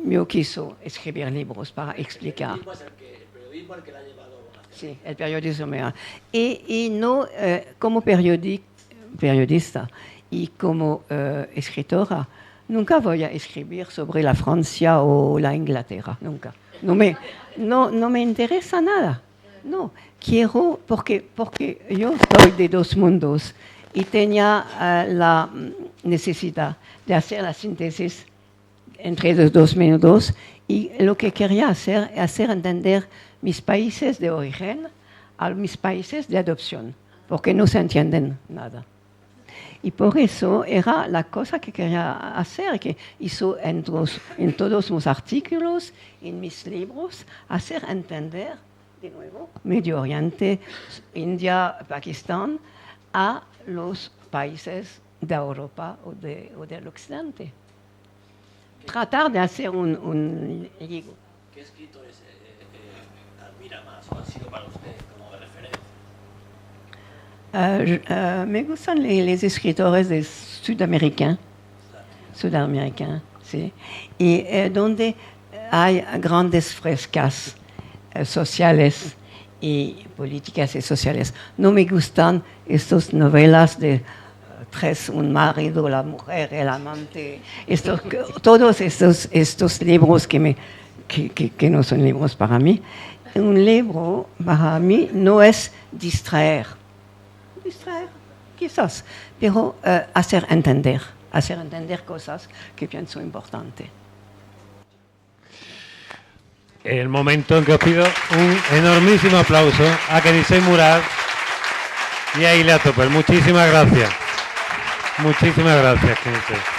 yo quiso escribir libros para explicar. El periodismo es el que la ha llevado. Sí, el periodismo. Y no como periodista y como escritora, nunca voy a escribir sobre la Francia o la Inglaterra, nunca. No me interesa nada. No, quiero, porque yo soy de dos mundos y tenía la necesidad de hacer la síntesis entre los dos mundos, y lo que quería hacer es hacer entender mis países de origen a mis países de adopción, porque no se entienden nada. Y por eso era la cosa que quería hacer, que hizo en todos mis artículos, en mis libros, hacer entender, de nuevo, Medio Oriente, India, Pakistán, a los países de Europa o del Occidente. Tratar de hacer un ligo. ¿Qué escritores admira más o han sido para usted como de referencia? Me gustan los escritores de sudamericanos, sí, y donde hay grandes frescas sociales y políticas y sociales. No me gustan estas novelas de tres, un marido, la mujer, el amante, todos estos libros que no son libros para mí. Un libro para mí no es distraer, quizás, pero hacer entender cosas que pienso importantes. El momento en que os pido un enormísimo aplauso a Kenise Murad y a Ilia Topper. Muchísimas gracias. Muchísimas gracias, Kenise.